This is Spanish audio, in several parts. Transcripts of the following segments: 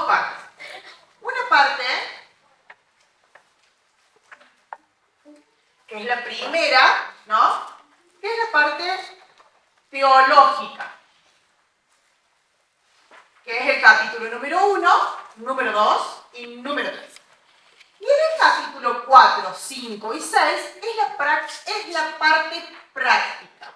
dos partes. Una parte, que es la primera, ¿no? Que es la parte teológica, que es el capítulo número 1, número 2 y número 3. Y en el capítulo 4, 5 y 6 es la parte práctica.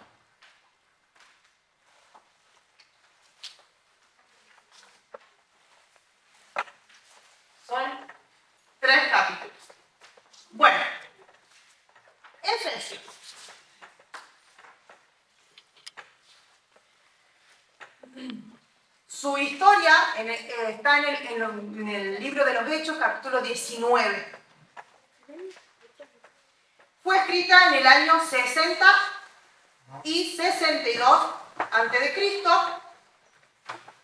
Son 3 capítulos. Bueno, Efesios. Su historia está en el libro de los Hechos, capítulo 19. Fue escrita en el año 60 y 62 antes de Cristo,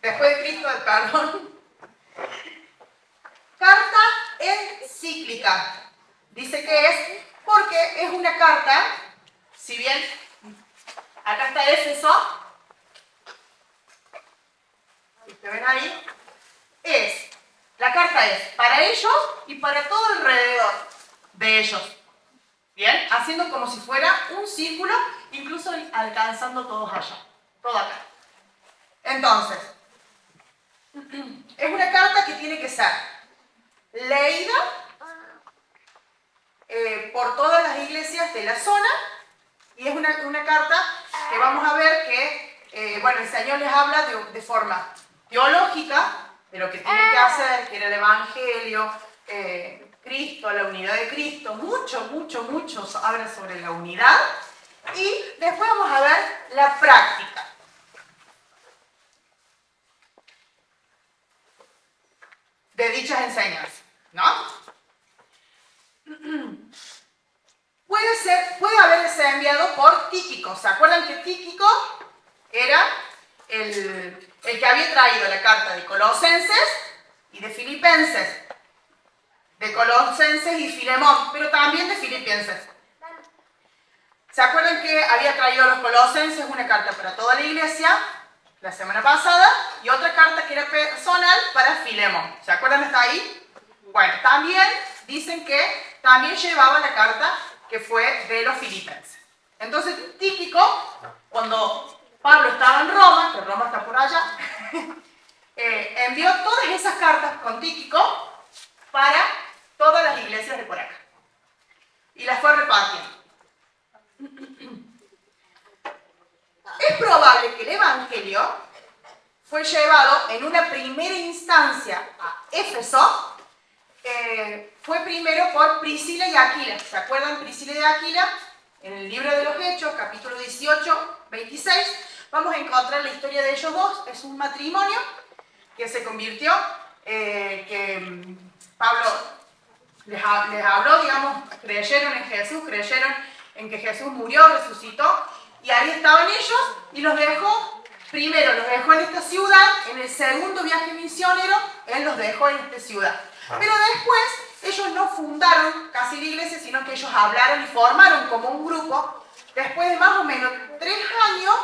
después de Cristo, perdón. Carta encíclica. Dice que es porque es una carta, si bien acá está Éfeso, ¿ustedes ven ahí? La carta es para ellos y para todo alrededor de ellos. ¿Bien? Haciendo como si fuera un círculo, incluso alcanzando todos allá, todo acá. Entonces, es una carta que tiene que ser leída por todas las iglesias de la zona, y es una carta que vamos a ver que, bueno, el Señor les habla de forma teológica, de lo que tienen que hacer, que era el Evangelio, Cristo, la unidad de Cristo, muchos hablan sobre la unidad, y después vamos a ver la práctica. De dichas enseñanzas, ¿no? Puede haberse enviado por Tíquico. ¿Se acuerdan que Tíquico era el que había traído la carta de Colosenses y de Filipenses? De Colosenses y Filemón, pero también de Filipenses. ¿Se acuerdan que había traído a los Colosenses una carta para toda la iglesia la semana pasada y otra carta que era personal para Filemón? ¿Se acuerdan hasta ahí? Bueno, también dicen que también llevaba la carta que fue de los Filipenses. Entonces, Tíquico, cuando Pablo estaba en Roma, que Roma está por allá, envió todas esas cartas con Tíquico para todas las iglesias de por acá. Y las fue repartiendo. Es probable que el Evangelio fue llevado en una primera instancia a Éfeso. Fue primero por Priscila y Aquila. ¿Se acuerdan Priscila y Aquila? En el libro de los Hechos, capítulo 18, 26, vamos a encontrar la historia de ellos dos. Es un matrimonio que se convirtió, que Pablo les habló, digamos, creyeron en Jesús, creyeron en que Jesús murió, resucitó, y ahí estaban ellos, y los dejó, primero los dejó en esta ciudad, en el segundo viaje misionero, él los dejó en esta ciudad. Pero después, ellos no fundaron casi la iglesia, sino que ellos hablaron y formaron como un grupo. Después de más o menos 3 años,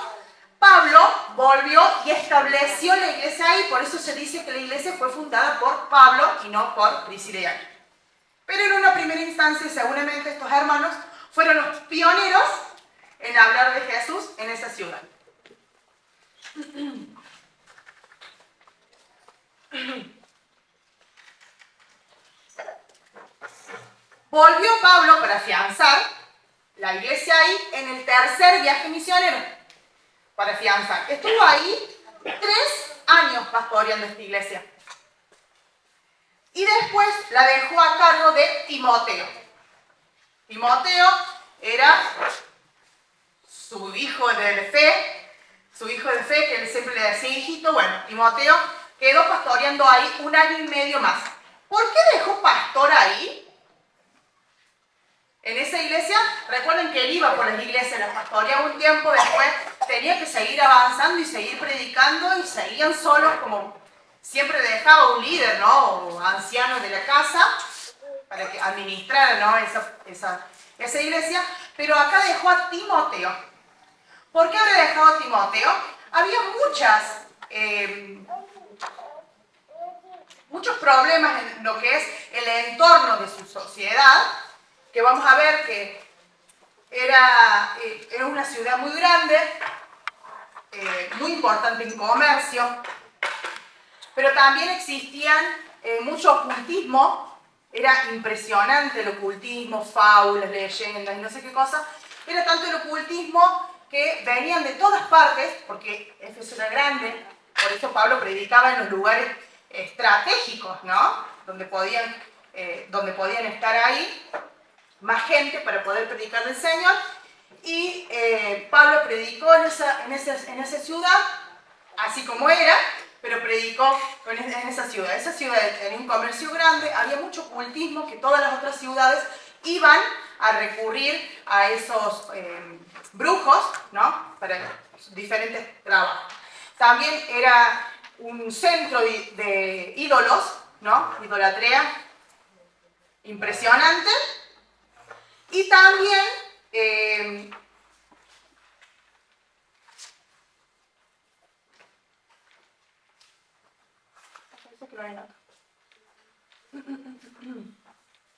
Pablo volvió y estableció la iglesia ahí, por eso se dice que la iglesia fue fundada por Pablo y no por Priscila y Aquila. Pero en una primera instancia, seguramente estos hermanos fueron los pioneros en hablar de Jesús en esa ciudad. Volvió Pablo para afianzar la iglesia ahí en el tercer viaje misionero. Para afianzar. Estuvo ahí 3 años pastoreando esta iglesia. Y después la dejó a cargo de Timoteo. Timoteo era su hijo de fe, que él siempre le decía hijito. Bueno, Timoteo quedó pastoreando ahí 1 año y medio más. ¿Por qué dejó pastor ahí? En esa iglesia, recuerden que él iba por las iglesias, las pastoreaba un tiempo, después tenía que seguir avanzando y seguir predicando, y seguían solos, como siempre dejaba un líder, ¿no? O anciano de la casa, para que administrara, ¿no? esa iglesia, pero acá dejó a Timoteo. ¿Por qué habrá dejado a Timoteo? Había problemas en lo que es el entorno de su sociedad, que vamos a ver que era una ciudad muy grande, muy importante en comercio, pero también existían mucho ocultismo. Era impresionante el ocultismo, fábulas, leyendas y no sé qué cosa. Era tanto el ocultismo que venían de todas partes, porque Éfeso era grande, por eso Pablo predicaba en los lugares estratégicos, ¿no? Donde podían estar ahí más gente para poder predicar del Señor. Y Pablo predicó en esa ciudad, así como era, pero predicó en esa ciudad. Esa ciudad tenía un comercio grande, había mucho ocultismo, que todas las otras ciudades iban a recurrir a esos brujos, ¿no? Para diferentes trabajos. También era un centro de ídolos, ¿no? Idolatría impresionante. Y también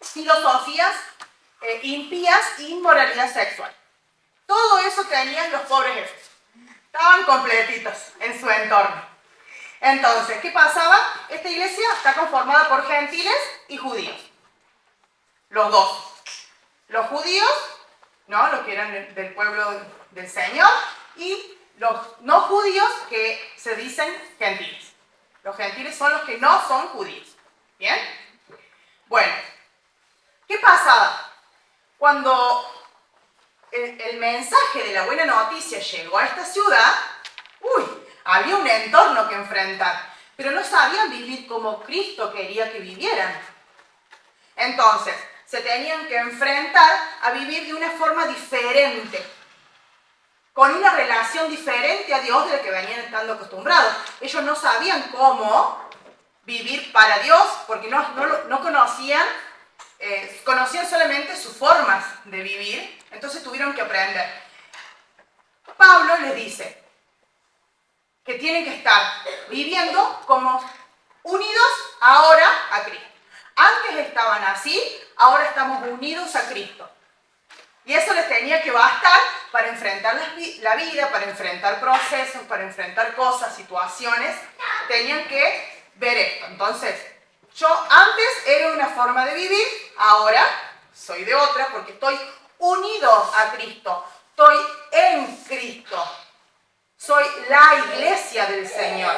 filosofías impías e inmoralidad sexual. Todo eso tenían los pobres Éfesos. Estaban completitos en su entorno. Entonces, ¿qué pasaba? Esta iglesia está conformada por gentiles y judíos. Los dos. Los judíos, ¿no? Los que eran del pueblo del Señor, y los no judíos, que se dicen gentiles. Los gentiles son los que no son judíos. ¿Bien? Bueno, ¿qué pasaba? Cuando el mensaje de la buena noticia llegó a esta ciudad, había un entorno que enfrentar, pero no sabían vivir como Cristo quería que vivieran. Entonces, se tenían que enfrentar a vivir de una forma diferente, con una relación diferente a Dios de la que venían estando acostumbrados. Ellos no sabían cómo vivir para Dios, porque no conocían, conocían solamente sus formas de vivir, entonces tuvieron que aprender. Pablo les dice que tienen que estar viviendo como unidos ahora a Cristo. Antes estaban así, ahora estamos unidos a Cristo. Y eso les tenía que bastar para enfrentar la vida, para enfrentar procesos, para enfrentar cosas, situaciones. Tenían que ver esto. Entonces, yo antes era una forma de vivir, ahora soy de otra porque estoy unido a Cristo. Estoy en Cristo. Soy la iglesia del Señor.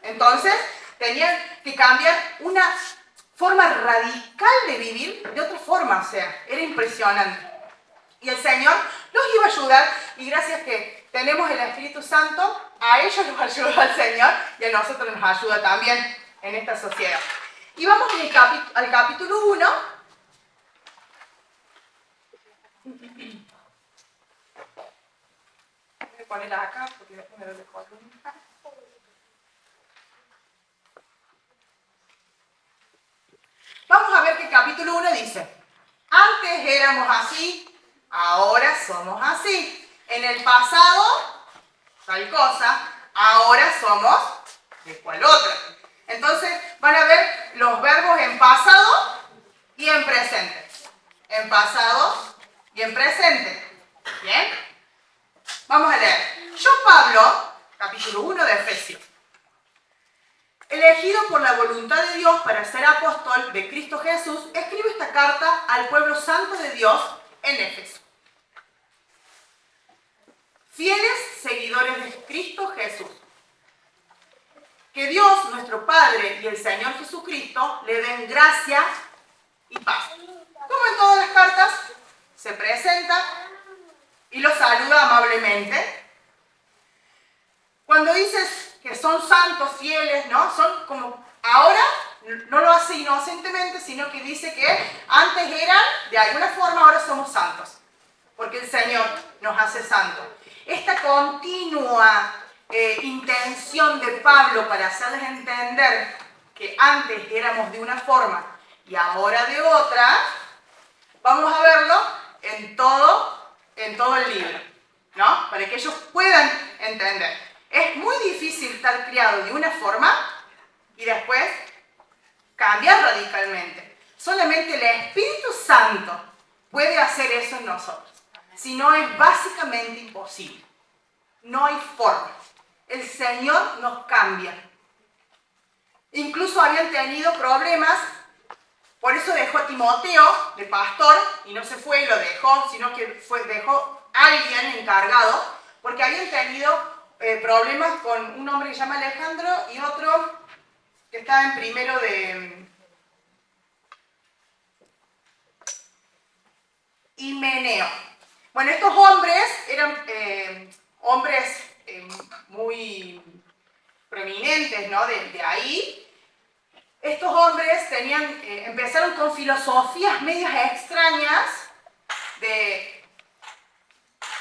Entonces, tenían que cambiar una forma radical de vivir de otra forma, o sea, era impresionante. Y el Señor los iba a ayudar, y gracias que tenemos el Espíritu Santo, a ellos los ayuda el Señor y a nosotros nos ayuda también en esta sociedad. Y vamos al capítulo 1. Voy a ponerla acá porque después me duele columna. Vamos a ver que el capítulo 1 dice: antes éramos así, ahora somos así. En el pasado, tal cosa, ahora somos de cual otra. Entonces van a ver los verbos en pasado y en presente. En pasado y en presente. ¿Bien? Vamos a leer. Yo, Pablo, capítulo 1 de Efesios, elegido por la voluntad de Dios para ser apóstol de Cristo Jesús, escribo esta carta al pueblo santo de Dios en Éfeso. Fieles seguidores de Cristo Jesús. Que Dios, nuestro Padre y el Señor Jesucristo le den gracia y paz. Como en todas las cartas, se presenta y los saluda amablemente. Cuando dices que son santos, fieles, ¿no? Son como, ahora no lo hace inocentemente, sino que dice que antes eran de alguna forma, ahora somos santos. Porque el Señor nos hace santos. Esta continua intención de Pablo para hacerles entender que antes éramos de una forma y ahora de otra, vamos a verlo en todo el libro, ¿no? Para que ellos puedan entender. Es muy difícil estar criado de una forma y después cambiar radicalmente. Solamente el Espíritu Santo puede hacer eso en nosotros. Si no, es básicamente imposible. No hay forma. El Señor nos cambia. Incluso habían tenido problemas, por eso dejó a Timoteo de pastor, y no se fue y lo dejó, sino que dejó a alguien encargado, porque habían tenido problemas con un hombre que se llama Alejandro y otro que estaba en primero de Himeneo. Bueno, estos hombres eran hombres muy prominentes, ¿no? de ahí. Estos hombres empezaron con filosofías medias extrañas de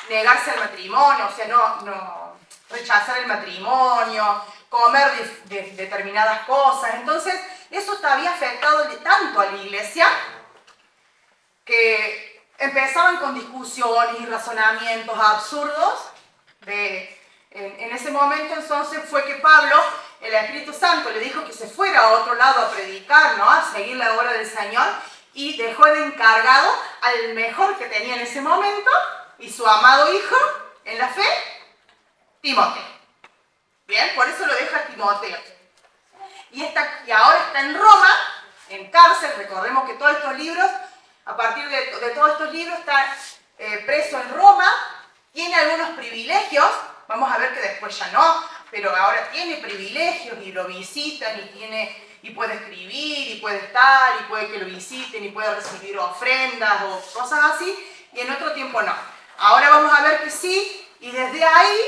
negarse al matrimonio, o sea, no rechazar el matrimonio, comer determinadas cosas. Entonces, eso había afectado tanto a la iglesia que empezaban con discusiones y razonamientos absurdos. En ese momento, entonces, fue que Pablo, el Espíritu Santo, le dijo que se fuera a otro lado a predicar, ¿no? A seguir la obra del Señor, y dejó de encargado al mejor que tenía en ese momento y su amado hijo en la fe, Timoteo. Bien, por eso lo deja Timoteo. Y ahora está en Roma, en cárcel. Recordemos que todos estos libros, a partir de todos estos libros, está preso en Roma. Tiene algunos privilegios, vamos a ver que después ya no, pero ahora tiene privilegios y lo visitan y puede escribir y puede estar y puede que lo visiten y puede recibir ofrendas o cosas así, y en otro tiempo no. Ahora vamos a ver que sí, y desde ahí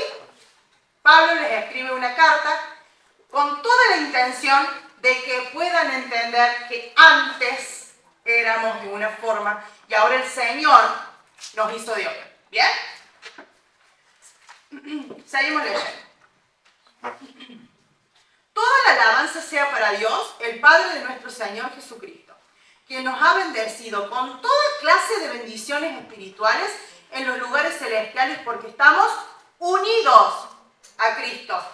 Pablo les escribe una carta con toda la intención de que puedan entender que antes éramos de una forma y ahora el Señor nos hizo de otra. ¿Bien? Seguimos leyendo. Toda la alabanza sea para Dios, el Padre de nuestro Señor Jesucristo, quien nos ha bendecido con toda clase de bendiciones espirituales en los lugares celestiales porque estamos unidos a Cristo.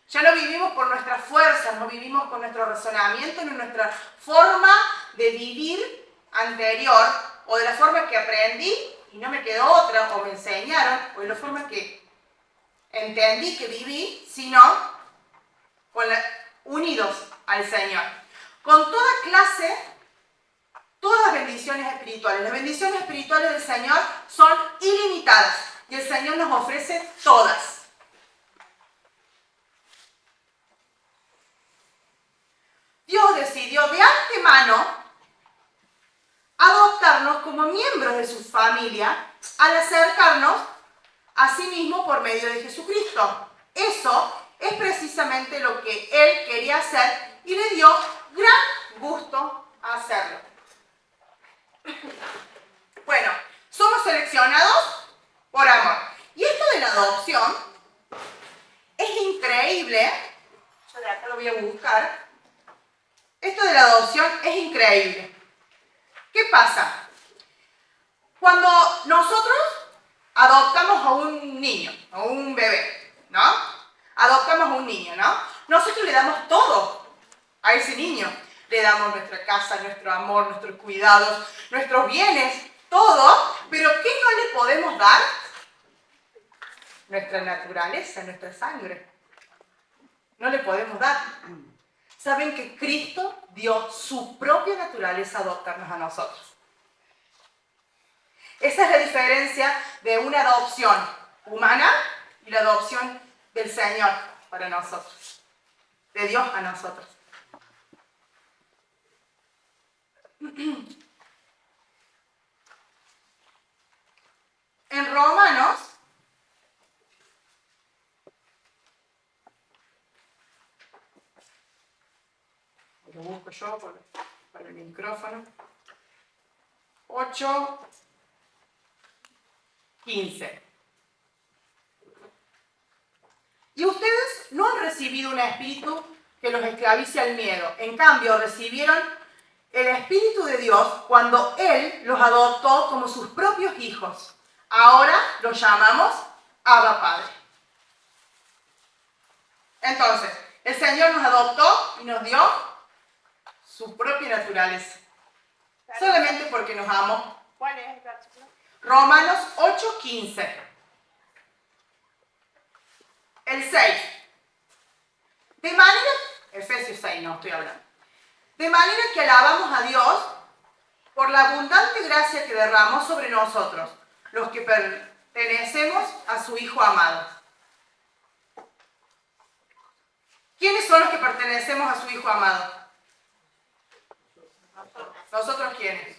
Ya no vivimos por nuestras fuerzas, no vivimos con nuestro razonamiento, ni nuestra forma de vivir anterior, o de la forma que aprendí y no me quedó otra, o me enseñaron, o de la forma que entendí que viví, sino unidos al Señor. Con toda clase, todas las bendiciones espirituales. Las bendiciones espirituales del Señor son ilimitadas y el Señor nos ofrece todas. Dios decidió de antemano adoptarnos como miembros de su familia al acercarnos a sí mismo por medio de Jesucristo. Eso es precisamente lo que Él quería hacer y le dio gran gusto a hacerlo. Bueno, somos seleccionados por amor. Y esto de la adopción es increíble. Yo de acá lo voy a buscar. Esto de la adopción es increíble. ¿Qué pasa? Cuando nosotros adoptamos a un niño, a un bebé, ¿no? Adoptamos a un niño, ¿no? Nosotros le damos todo a ese niño. Le damos nuestra casa, nuestro amor, nuestros cuidados, nuestros bienes, todo. Pero ¿qué no le podemos dar? Nuestra naturaleza, nuestra sangre. No le podemos dar. ¿Saben que Cristo dio su propia naturaleza a adoptarnos a nosotros? Esa es la diferencia de una adopción humana y la adopción del Señor para nosotros, de Dios a nosotros. En Romanos, lo busco yo para el micrófono, 8:15. Y ustedes no han recibido un espíritu que los esclavice al miedo. En cambio, recibieron el Espíritu de Dios cuando Él los adoptó como sus propios hijos. Ahora los llamamos Abba Padre. Entonces, el Señor nos adoptó y nos dio su propia naturaleza. Solamente porque nos amó. ¿Cuál es el versículo? Romanos 8:15. El 6. De manera, Efesios 6, no estoy hablando. De manera que alabamos a Dios por la abundante gracia que derramó sobre nosotros, los que pertenecemos a su Hijo amado. ¿Quiénes son los que pertenecemos a su Hijo amado? ¿Nosotros quiénes?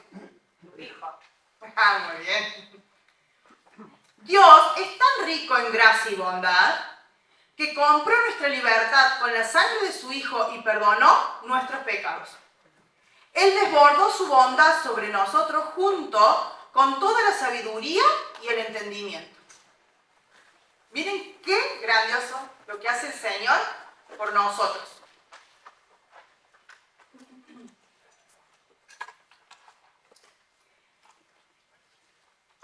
Su hijo. Ah, muy bien. Dios es tan rico en gracia y bondad que compró nuestra libertad con la sangre de su Hijo y perdonó nuestros pecados. Él desbordó su bondad sobre nosotros junto con toda la sabiduría y el entendimiento. Miren qué grandioso lo que hace el Señor por nosotros.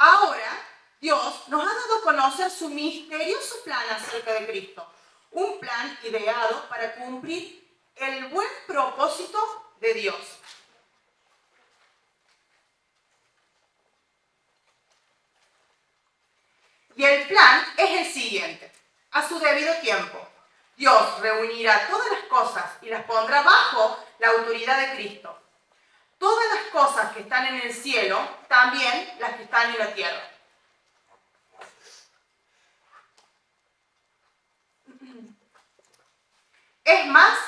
Ahora, Dios nos ha dado a conocer su misterioso plan acerca de Cristo. Un plan ideado para cumplir el buen propósito de Dios. Y el plan es el siguiente. A su debido tiempo, Dios reunirá todas las cosas y las pondrá bajo la autoridad de Cristo. Todas las cosas que están en el cielo, también las que están en la tierra. Es más,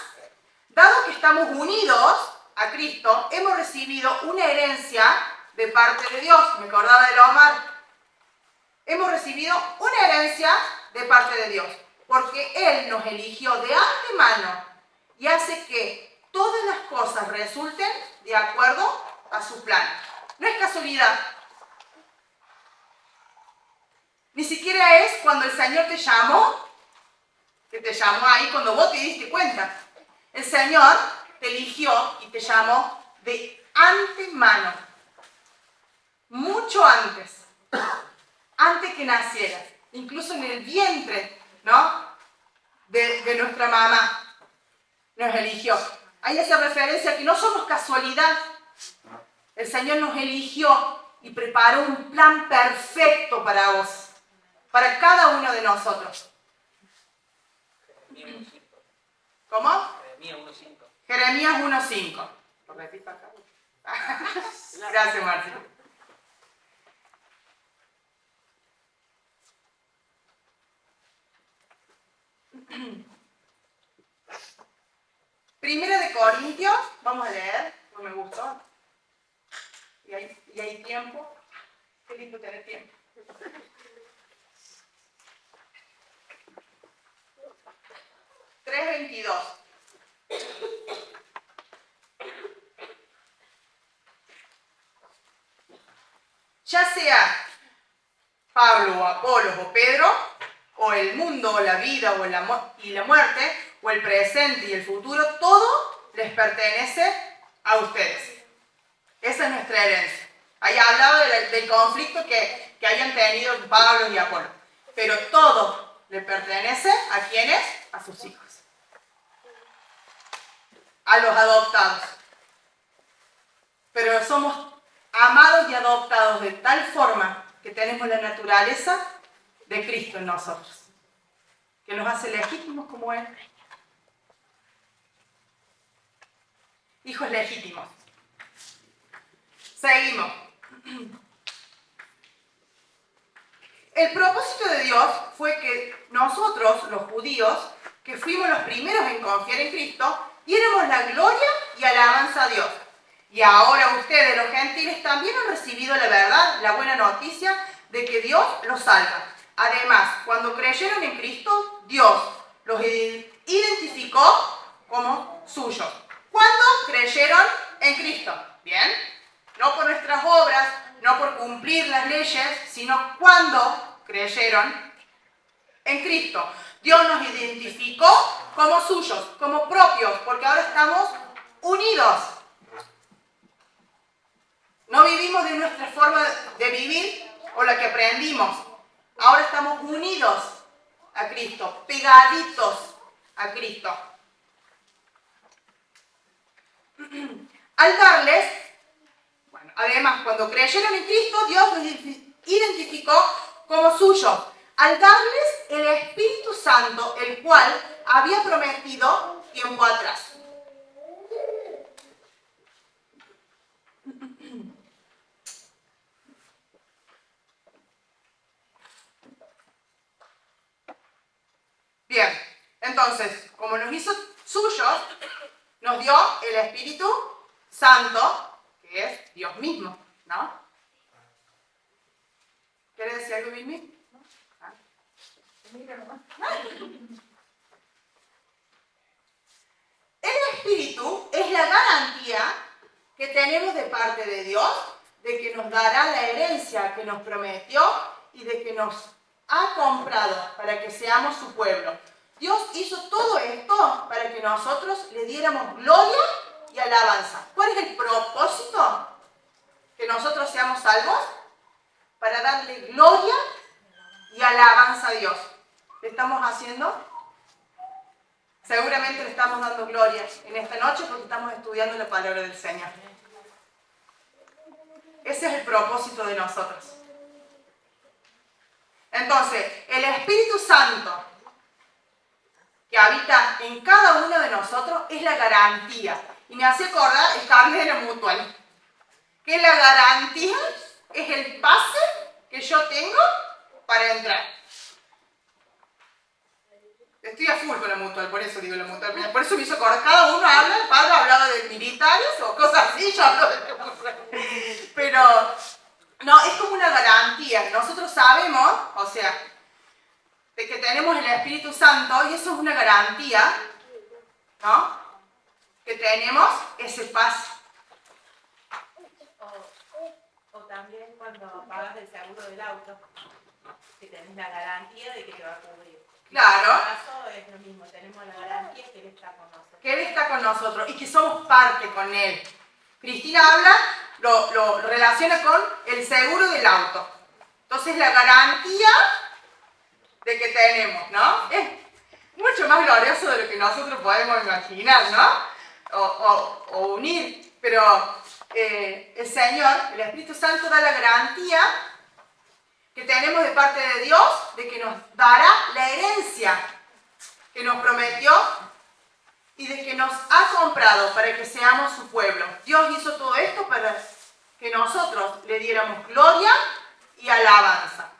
dado que estamos unidos a Cristo, hemos recibido una herencia de parte de Dios. Me acordaba de Omar. Hemos recibido una herencia de parte de Dios, porque Él nos eligió de antemano y hace que todas las cosas resulten de acuerdo a su plan. No es casualidad. Ni siquiera es cuando el Señor te llamó, que te llamó ahí cuando vos te diste cuenta. El Señor te eligió y te llamó de antemano, mucho antes. Antes que nacieras, incluso en el vientre, ¿no? de nuestra mamá, nos eligió. Hay esa referencia a que no somos casualidad. El Señor nos eligió y preparó un plan perfecto para vos, para cada uno de nosotros. ¿Cómo? Jeremías 1:5. ¿Lo repito acá? Gracias, Martín. Primera de Corintios, vamos a leer, no me gustó. Y hay tiempo. Qué lindo tener tiempo. (3:22). Ya sea Pablo o Apolos o Pedro, o el mundo o la vida o y la muerte, o el presente y el futuro, todo les pertenece a ustedes. Esa es nuestra herencia. Ahí hablaba del conflicto que habían tenido Pablo y Apolo. Pero todo le pertenece a quienes, a sus hijos. A los adoptados. Pero somos amados y adoptados de tal forma que tenemos la naturaleza de Cristo en nosotros, que nos hace legítimos como Él. Hijos legítimos. Seguimos. El propósito de Dios fue que nosotros, los judíos, que fuimos los primeros en confiar en Cristo, diéramos la gloria y alabanza a Dios. Y ahora ustedes, los gentiles, también han recibido la verdad, la buena noticia de que Dios los salva. Además, cuando creyeron en Cristo, Dios los identificó como suyos. ¿Cuándo creyeron en Cristo? ¿Bien? No por nuestras obras, no por cumplir las leyes, sino cuando creyeron en Cristo. Dios nos identificó como suyos, como propios, porque ahora estamos unidos. No vivimos de nuestra forma de vivir o la que aprendimos. Ahora estamos unidos a Cristo, pegaditos a Cristo. al darles, bueno, además, cuando creyeron en Cristo, Dios los identificó como suyos, al darles el Espíritu Santo, el cual había prometido tiempo atrás. Bien, entonces, como nos hizo suyos, nos dio el Espíritu Santo, que es Dios mismo, ¿no? ¿Quieres decir algo, Mimi? El Espíritu es la garantía que tenemos de parte de Dios de que nos dará la herencia que nos prometió y de que nos ha comprado para que seamos su pueblo. Dios hizo todo esto para que nosotros le diéramos gloria y alabanza. ¿Cuál es el propósito? Que nosotros seamos salvos para darle gloria y alabanza a Dios. ¿Le estamos haciendo? Seguramente le estamos dando gloria en esta noche porque estamos estudiando la palabra del Señor. Ese es el propósito de nosotros. Entonces, el Espíritu Santo que habita en cada uno de nosotros es la garantía. Y me hace acordar el cambio de la mutual. Que la garantía es el pase que yo tengo para entrar. Estoy a full con la mutual, por eso digo la mutual. Por eso me hizo acordar, cada uno habla, el padre hablaba de militares o cosas así, yo hablo de la mutual. Pero, no, es como una garantía. Nosotros sabemos, o sea, de que tenemos el Espíritu Santo y eso es una garantía, ¿no? Que tenemos ese pase. O también cuando pagas el seguro del auto, que tenés la garantía de que te va a cubrir. Claro. En este caso es lo mismo, tenemos la garantía que Él está con nosotros. Que Él está con nosotros y que somos parte con Él. Cristina habla, lo relaciona con el seguro del auto. Entonces la garantía de que tenemos, ¿no? Es mucho más glorioso de lo que nosotros podemos imaginar, ¿no? O unir. Pero el Señor, el Espíritu Santo, da la garantía que tenemos de parte de Dios de que nos dará la herencia que nos prometió y de que nos ha comprado para que seamos su pueblo. Dios hizo todo esto para que nosotros le diéramos gloria y alabanza.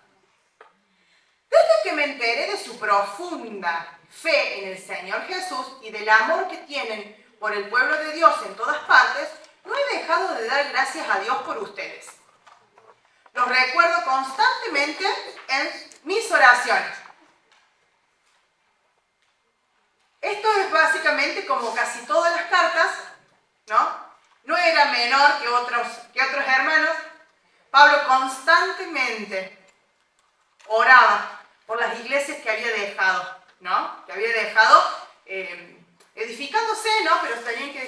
Desde que me enteré de su profunda fe en el Señor Jesús y del amor que tienen por el pueblo de Dios en todas partes, no he dejado de dar gracias a Dios por ustedes. Los recuerdo constantemente en mis oraciones. Esto es básicamente como casi todas las cartas, ¿no? No era menor que otros hermanos. Pablo constantemente oraba por las iglesias que había dejado, ¿no? Que había dejado edificándose, ¿no? Pero tenían que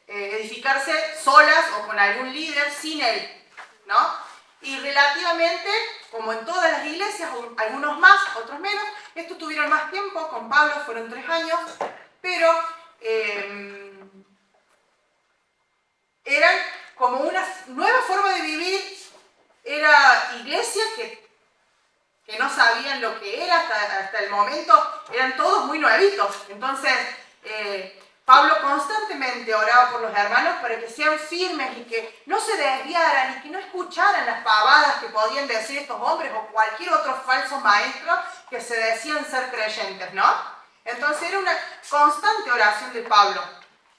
edificarse solas o con algún líder sin él, ¿no? Y relativamente, como en todas las iglesias, algunos más, otros menos, estos tuvieron más tiempo, con Pablo fueron 3 años, pero eran como una nueva forma de vivir, era iglesia que no sabían lo que era hasta el momento, eran todos muy nuevitos. Entonces, Pablo constantemente oraba por los hermanos para que sean firmes y que no se desviaran y que no escucharan las pavadas que podían decir estos hombres o cualquier otro falso maestro que se decían ser creyentes, ¿no? Entonces era una constante oración de Pablo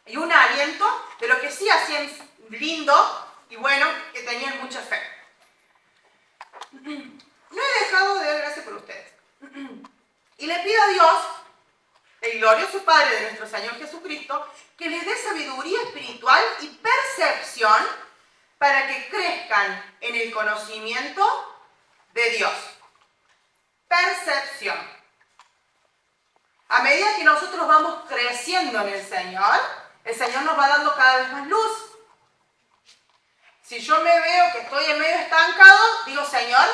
y un aliento de lo que sí hacían lindo y bueno, que tenían mucha fe. No he dejado de dar gracias por ustedes. Y le pido a Dios, el glorioso Padre de nuestro Señor Jesucristo, que les dé sabiduría espiritual y percepción para que crezcan en el conocimiento de Dios. Percepción. A medida que nosotros vamos creciendo en el Señor nos va dando cada vez más luz. Si yo me veo que estoy en medio estancado, digo, Señor,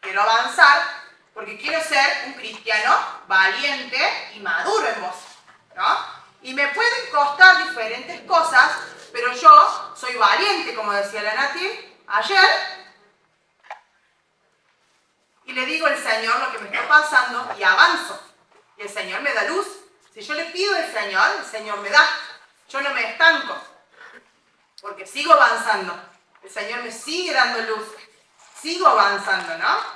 quiero avanzar porque quiero ser un cristiano valiente y maduro en vos, ¿no? Y me pueden costar diferentes cosas, Pero yo soy valiente, como decía la Nati ayer, y le digo al Señor lo que me está pasando y avanzo. Y el Señor me da luz. Si yo le pido al Señor, el Señor me da. Yo no me estanco, porque sigo avanzando. El Señor me sigue dando luz. Sigo avanzando, ¿no?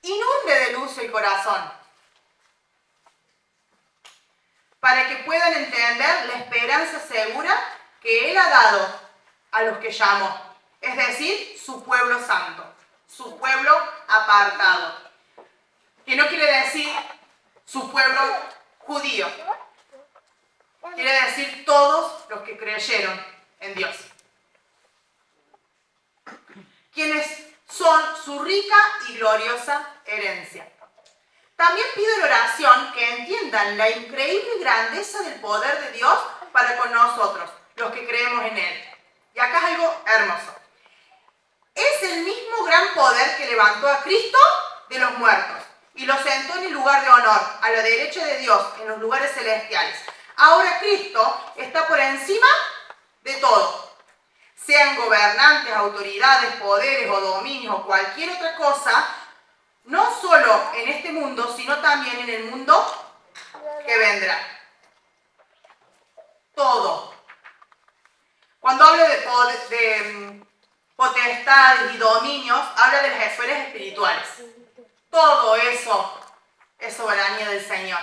Inunde de luz el corazón, para que puedan entender la esperanza segura que Él ha dado a los que llamó, es decir, su pueblo santo, su pueblo apartado, que no quiere decir su pueblo judío, quiere decir todos los que creyeron en Dios, quienes son su rica y gloriosa herencia. También pido en oración que entiendan la increíble grandeza del poder de Dios para con nosotros, los que creemos en Él. Y acá es algo hermoso. Es el mismo gran poder que levantó a Cristo de los muertos y lo sentó en el lugar de honor, a la derecha de Dios, en los lugares celestiales. Ahora Cristo está por encima de todo. Sean gobernantes, autoridades, poderes o dominios o cualquier otra cosa, no solo en este mundo, sino también en el mundo que vendrá. Todo. Cuando hablo de potestades y dominios, habla de las esferas espirituales. Todo eso es soberanía del Señor.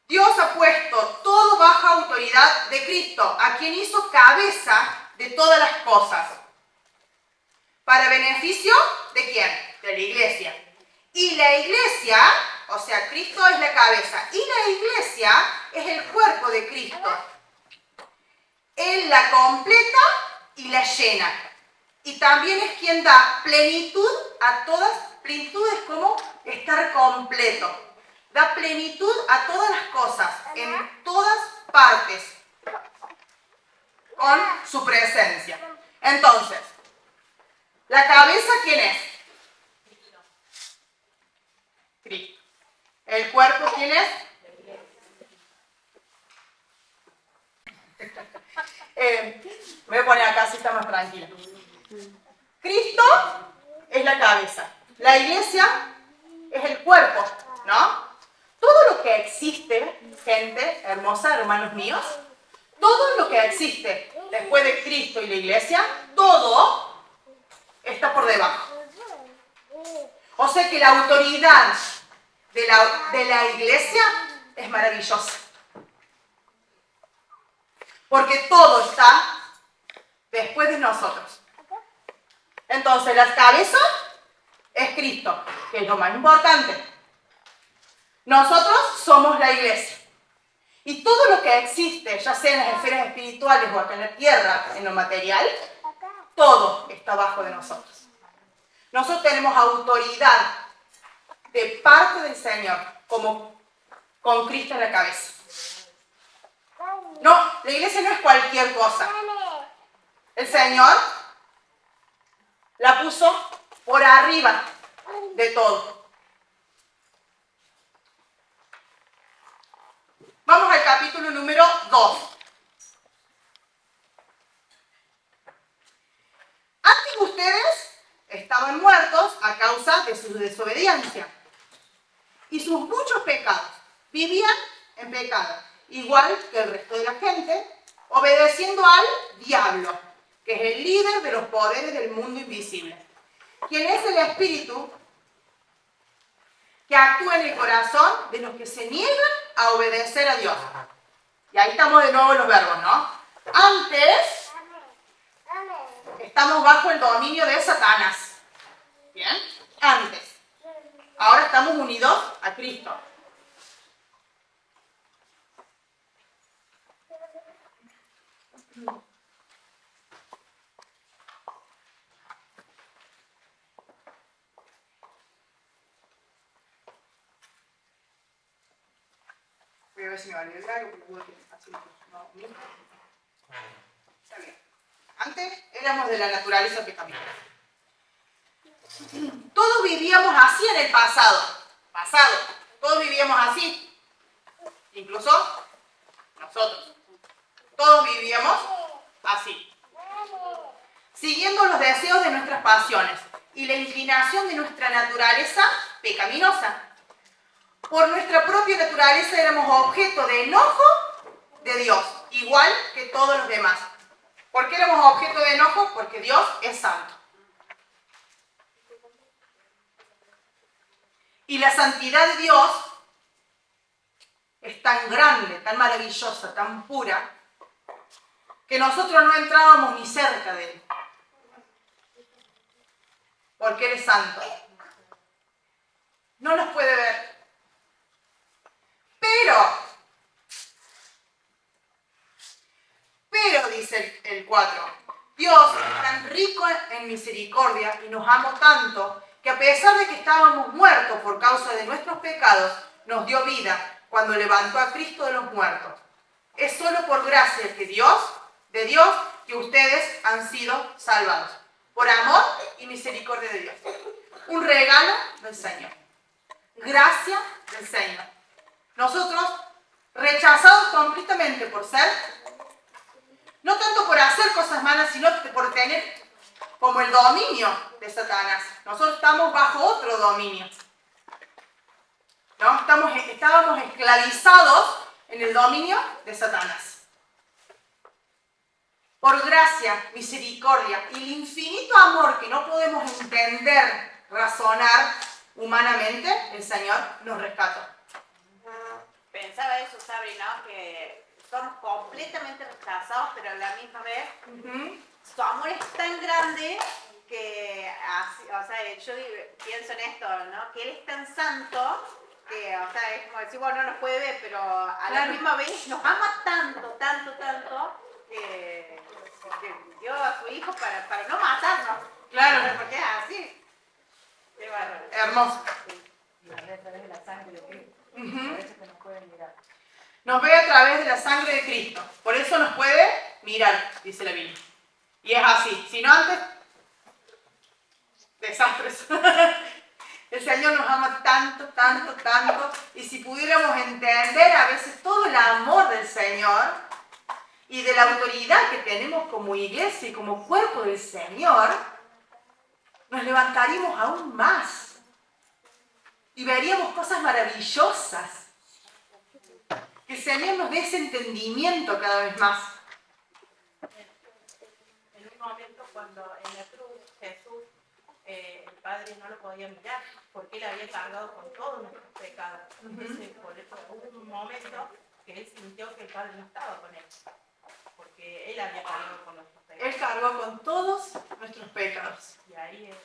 Dios ha puesto todo bajo autoridad de Cristo, a quien hizo cabeza de todas las cosas. ¿Para beneficio de quién? De la iglesia. Y la iglesia, o sea, Cristo es la cabeza, y la iglesia es el cuerpo de Cristo. Él la completa y la llena. Y también es quien da plenitud a todas. Plenitud es como estar completo. Da plenitud a todas las cosas, en todas partes, con su presencia. Entonces, ¿la cabeza quién es? Cristo. ¿El cuerpo quién es? Me voy a poner acá, así está más tranquila. Cristo es la cabeza. La iglesia es el cuerpo, ¿no? Todo lo que existe, gente hermosa, hermanos míos, todo lo que existe después de Cristo y la iglesia, todo está por debajo. O sea que la autoridad de la iglesia es maravillosa. Porque todo está después de nosotros. Entonces, la cabeza es Cristo, que es lo más importante. Nosotros somos la iglesia. Y todo lo que existe, ya sea en las esferas espirituales o acá en la tierra, en lo material, todo está abajo de nosotros. Nosotros tenemos autoridad de parte del Señor, como con Cristo en la cabeza. No, la iglesia no es cualquier cosa. El Señor la puso por arriba de todo. Vamos al capítulo número 2. Antes ustedes estaban muertos a causa de su desobediencia y sus muchos pecados. Vivían en pecado, igual que el resto de la gente, obedeciendo al diablo, que es el líder de los poderes del mundo invisible, quien es el espíritu que actúa en el corazón de los que se niegan a obedecer a Dios. Y ahí estamos de nuevo en los verbos, ¿no? Antes estamos bajo el dominio de Satanás. ¿Bien? Antes. Ahora estamos unidos a Cristo. Voy a ver si me va a olvidar algo, porque puedo así. No, está bien. Antes éramos de la naturaleza pecaminosa. Todos vivíamos así así en el pasado. Todos vivíamos así. Incluso nosotros. Todos vivíamos así. Siguiendo los deseos de nuestras pasiones y la inclinación de nuestra naturaleza pecaminosa. Por nuestra propia naturaleza éramos objeto de enojo de Dios, igual que todos los demás. ¿Por qué éramos objeto de enojo? Porque Dios es santo. Y la santidad de Dios es tan grande, tan maravillosa, tan pura, que nosotros no entrábamos ni cerca de Él. Porque Él es santo. No nos puede ver. Pero dice el 4, Dios es tan rico en misericordia y nos amó tanto que a pesar de que estábamos muertos por causa de nuestros pecados, nos dio vida cuando levantó a Cristo de los muertos. Es solo por gracia de Dios, que ustedes han sido salvados. Por amor y misericordia de Dios. Un regalo del Señor. Gracia del Señor. Nosotros, rechazados completamente por ser, no tanto por hacer cosas malas, sino por tener como el dominio de Satanás. Nosotros estamos bajo otro dominio. ¿No? Estábamos esclavizados en el dominio de Satanás. Por gracia, misericordia y el infinito amor que no podemos entender, razonar humanamente, el Señor nos rescató. Pensaba eso, Sabri, ¿no? Que somos completamente rechazados, pero a la misma vez su amor es tan grande que, o sea, yo pienso en esto, ¿no? Que Él es tan santo que, o sea, es como decir, bueno, no nos puede ver, pero a la misma vez nos ama tanto, que dio a su hijo para no matarnos. Claro. Porque es así. Qué bárbaro. Hermoso. Y a través de la sangre de Cristo. Por eso que nos pueden mirar. Nos ve a través de la sangre de Cristo. Por eso nos puede mirar, dice la Biblia. Y es así. Si no antes, desastres. El Señor nos ama tanto. Y si pudiéramos entender a veces todo el amor del Señor y de la autoridad que tenemos como iglesia y como cuerpo del Señor, nos levantaríamos aún más. Y veríamos cosas maravillosas. Que el Señor nos dé ese entendimiento cada vez más. En un momento cuando en la cruz Jesús, el Padre no lo podía mirar porque Él había cargado con todos nuestros pecados. Entonces, por eso hubo un momento que Él sintió que el Padre no estaba con Él. Porque Él había cargado con nuestros pecados. Él cargó con todos nuestros pecados. Y ahí Él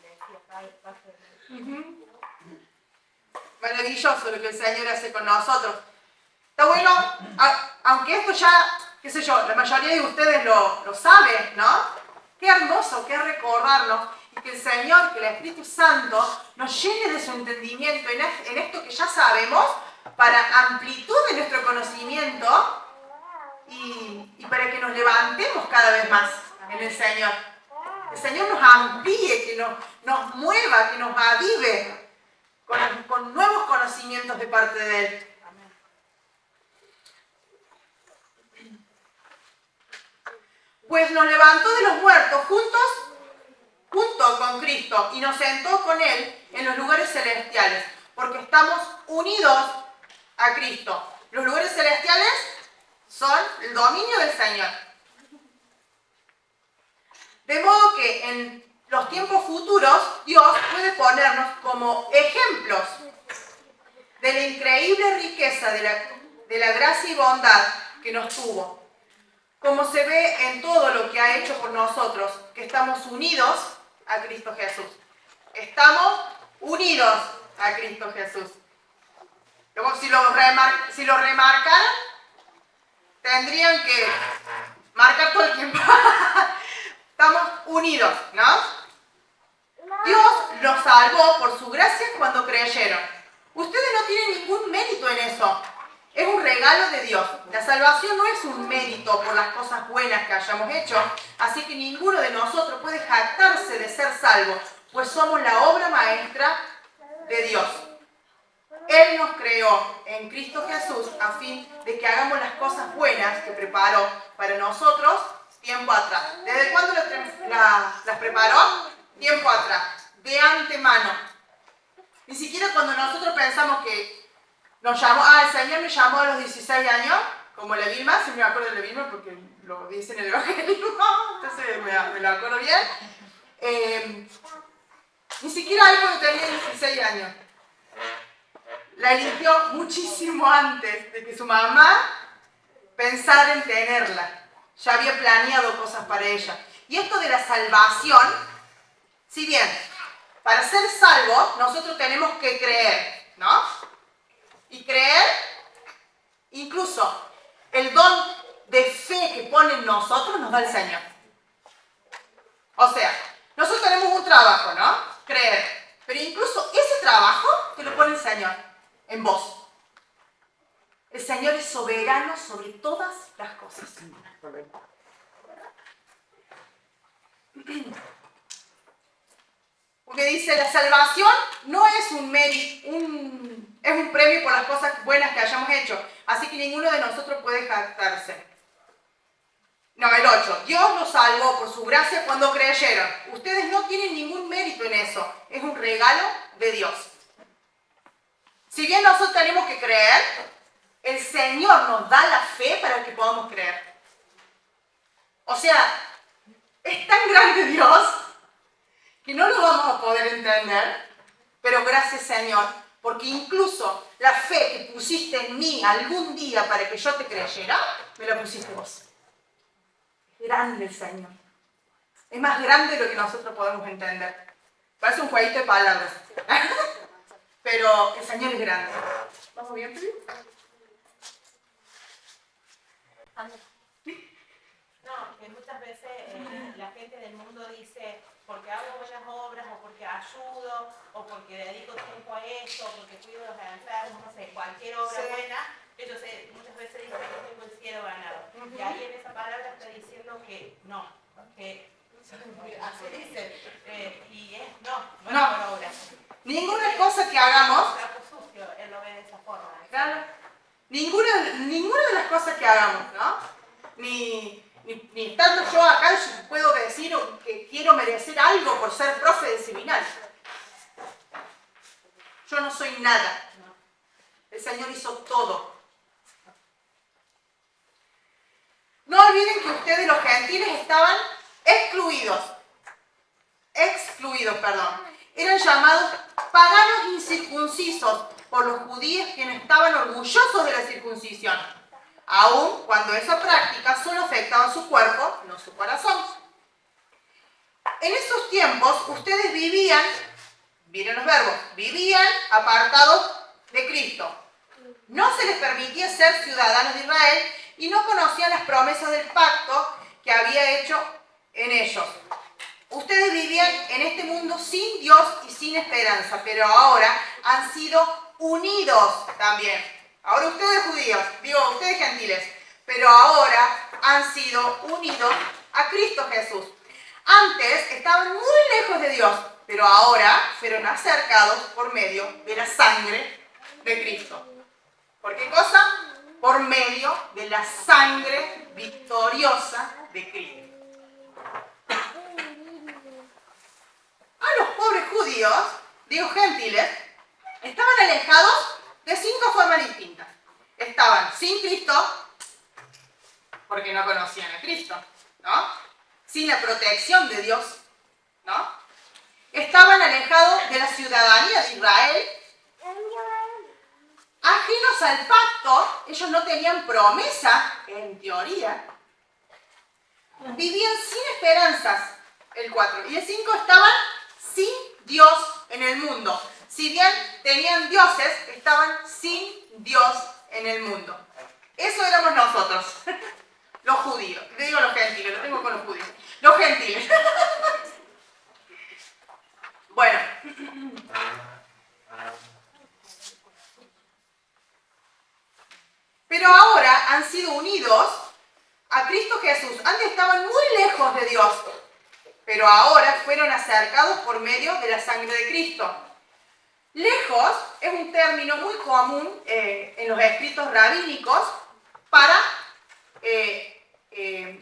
decía, Padre, pase. Maravilloso lo que el Señor hace con nosotros. Está bueno, aunque esto ya, qué sé yo, la mayoría de ustedes lo sabe, ¿no? Qué hermoso que es recordarnos y que el Señor, que el Espíritu Santo nos llene de su entendimiento en esto que ya sabemos, para amplitud de nuestro conocimiento y para que nos levantemos cada vez más en el Señor. El Señor nos amplíe, que nos mueva, que nos avive con nuevos conocimientos de parte de Él. Pues nos levantó de los muertos junto con Cristo y nos sentó con Él en los lugares celestiales, porque estamos unidos a Cristo. Los lugares celestiales son el dominio del Señor. De modo que en los tiempos futuros Dios puede ponernos como ejemplos de la increíble riqueza de la gracia y bondad que nos tuvo. Como se ve en todo lo que ha hecho por nosotros, que estamos unidos a Cristo Jesús. Estamos unidos a Cristo Jesús. Luego, si lo remarcaran, tendrían que marcar todo el tiempo. Estamos unidos, ¿no? Dios los salvó por su gracia cuando creyeron. Ustedes no tienen ningún mérito en eso. Es un regalo de Dios. La salvación no es un mérito por las cosas buenas que hayamos hecho, así que ninguno de nosotros puede jactarse de ser salvo, pues somos la obra maestra Dios. Él nos creó en Cristo Jesús a fin de que hagamos las cosas buenas que preparó para nosotros tiempo atrás. ¿Desde cuándo las preparó? Tiempo atrás, de antemano. Ni siquiera cuando nosotros pensamos que nos llamó, el Señor me llamó a los 16 años, como la Vilma, si me acuerdo de la Vilma porque lo dice en el Evangelio, entonces me lo acuerdo bien. Ni siquiera ahí cuando tenía 16 años. La eligió muchísimo antes de que su mamá pensara en tenerla. Ya había planeado cosas para ella. Y esto de la salvación, si bien para ser salvos nosotros tenemos que creer, ¿no? Y creer, incluso el don de fe que pone en nosotros nos da el Señor. O sea, nosotros tenemos un trabajo, ¿no? Creer. Pero incluso ese trabajo te lo pone el Señor en vos. El Señor es soberano sobre todas las cosas. Porque dice, la salvación no es un mérito, es un premio por las cosas buenas que hayamos hecho. Así que ninguno de nosotros puede jactarse. No, el 8. Dios los salvó por su gracia cuando creyeron. Ustedes no tienen ningún mérito en eso. Es un regalo de Dios. Si bien nosotros tenemos que creer, el Señor nos da la fe para que podamos creer. O sea, es tan grande Dios que no lo vamos a poder entender, pero gracias Señor, porque incluso la fe que pusiste en mí algún día para que yo te creyera, me la pusiste vos. Es grande el Señor. Es más grande de lo que nosotros podemos entender. Parece un jueguito de palabras. Pero el Señor es grande. ¿Vamos bien, Felipe? No, que muchas veces la gente del mundo dice, porque hago buenas obras, o porque ayudo, o porque dedico tiempo a esto, o porque cuido a los enfermos, no sé, cualquier obra buena, ellos muchas veces dicen que tengo el cielo ganado. Y ahí en esa palabra está diciendo que no, que así dice, y es no es por obras. Ninguna cosa que hagamos, Sucio, él lo ve de esa forma. claro, ninguna de las cosas que hagamos, ¿no? Ni estando yo acá, yo puedo decir que quiero merecer algo por ser profe de seminario. Yo no soy nada. El Señor hizo todo. No olviden que ustedes, los gentiles, estaban excluidos, eran llamados paganos incircuncisos por los judíos, quienes estaban orgullosos de la circuncisión, aun cuando esa práctica solo afectaba su cuerpo, no su corazón. En esos tiempos ustedes vivían, miren los verbos, vivían apartados de Cristo. No se les permitía ser ciudadanos de Israel y no conocían las promesas del pacto que había hecho en ellos. Ustedes vivían en este mundo sin Dios y sin esperanza, pero ahora han sido unidos también. Ahora ustedes judíos, ustedes gentiles, pero ahora han sido unidos a Cristo Jesús. Antes estaban muy lejos de Dios, pero ahora fueron acercados por medio de la sangre de Cristo. ¿Por qué cosa? Por medio de la sangre victoriosa de Cristo. A los pobres judíos, gentiles, estaban alejados de 5 formas distintas. Estaban sin Cristo, porque no conocían a Cristo, ¿no? Sin la protección de Dios, ¿no? Estaban alejados de la ciudadanía de Israel, ajenos al pacto, ellos no tenían promesa, en teoría. Vivían sin esperanzas, el 4. Y el 5, estaban sin Dios en el mundo. Si bien tenían dioses, estaban sin Dios en el mundo. Eso éramos nosotros, los judíos. Le digo los gentiles, lo tengo con los judíos. Los gentiles. Bueno. Pero ahora han sido unidos a Cristo Jesús. Antes estaban muy lejos de Dios, pero ahora fueron acercados por medio de la sangre de Cristo. Lejos es un término muy común en los escritos rabínicos para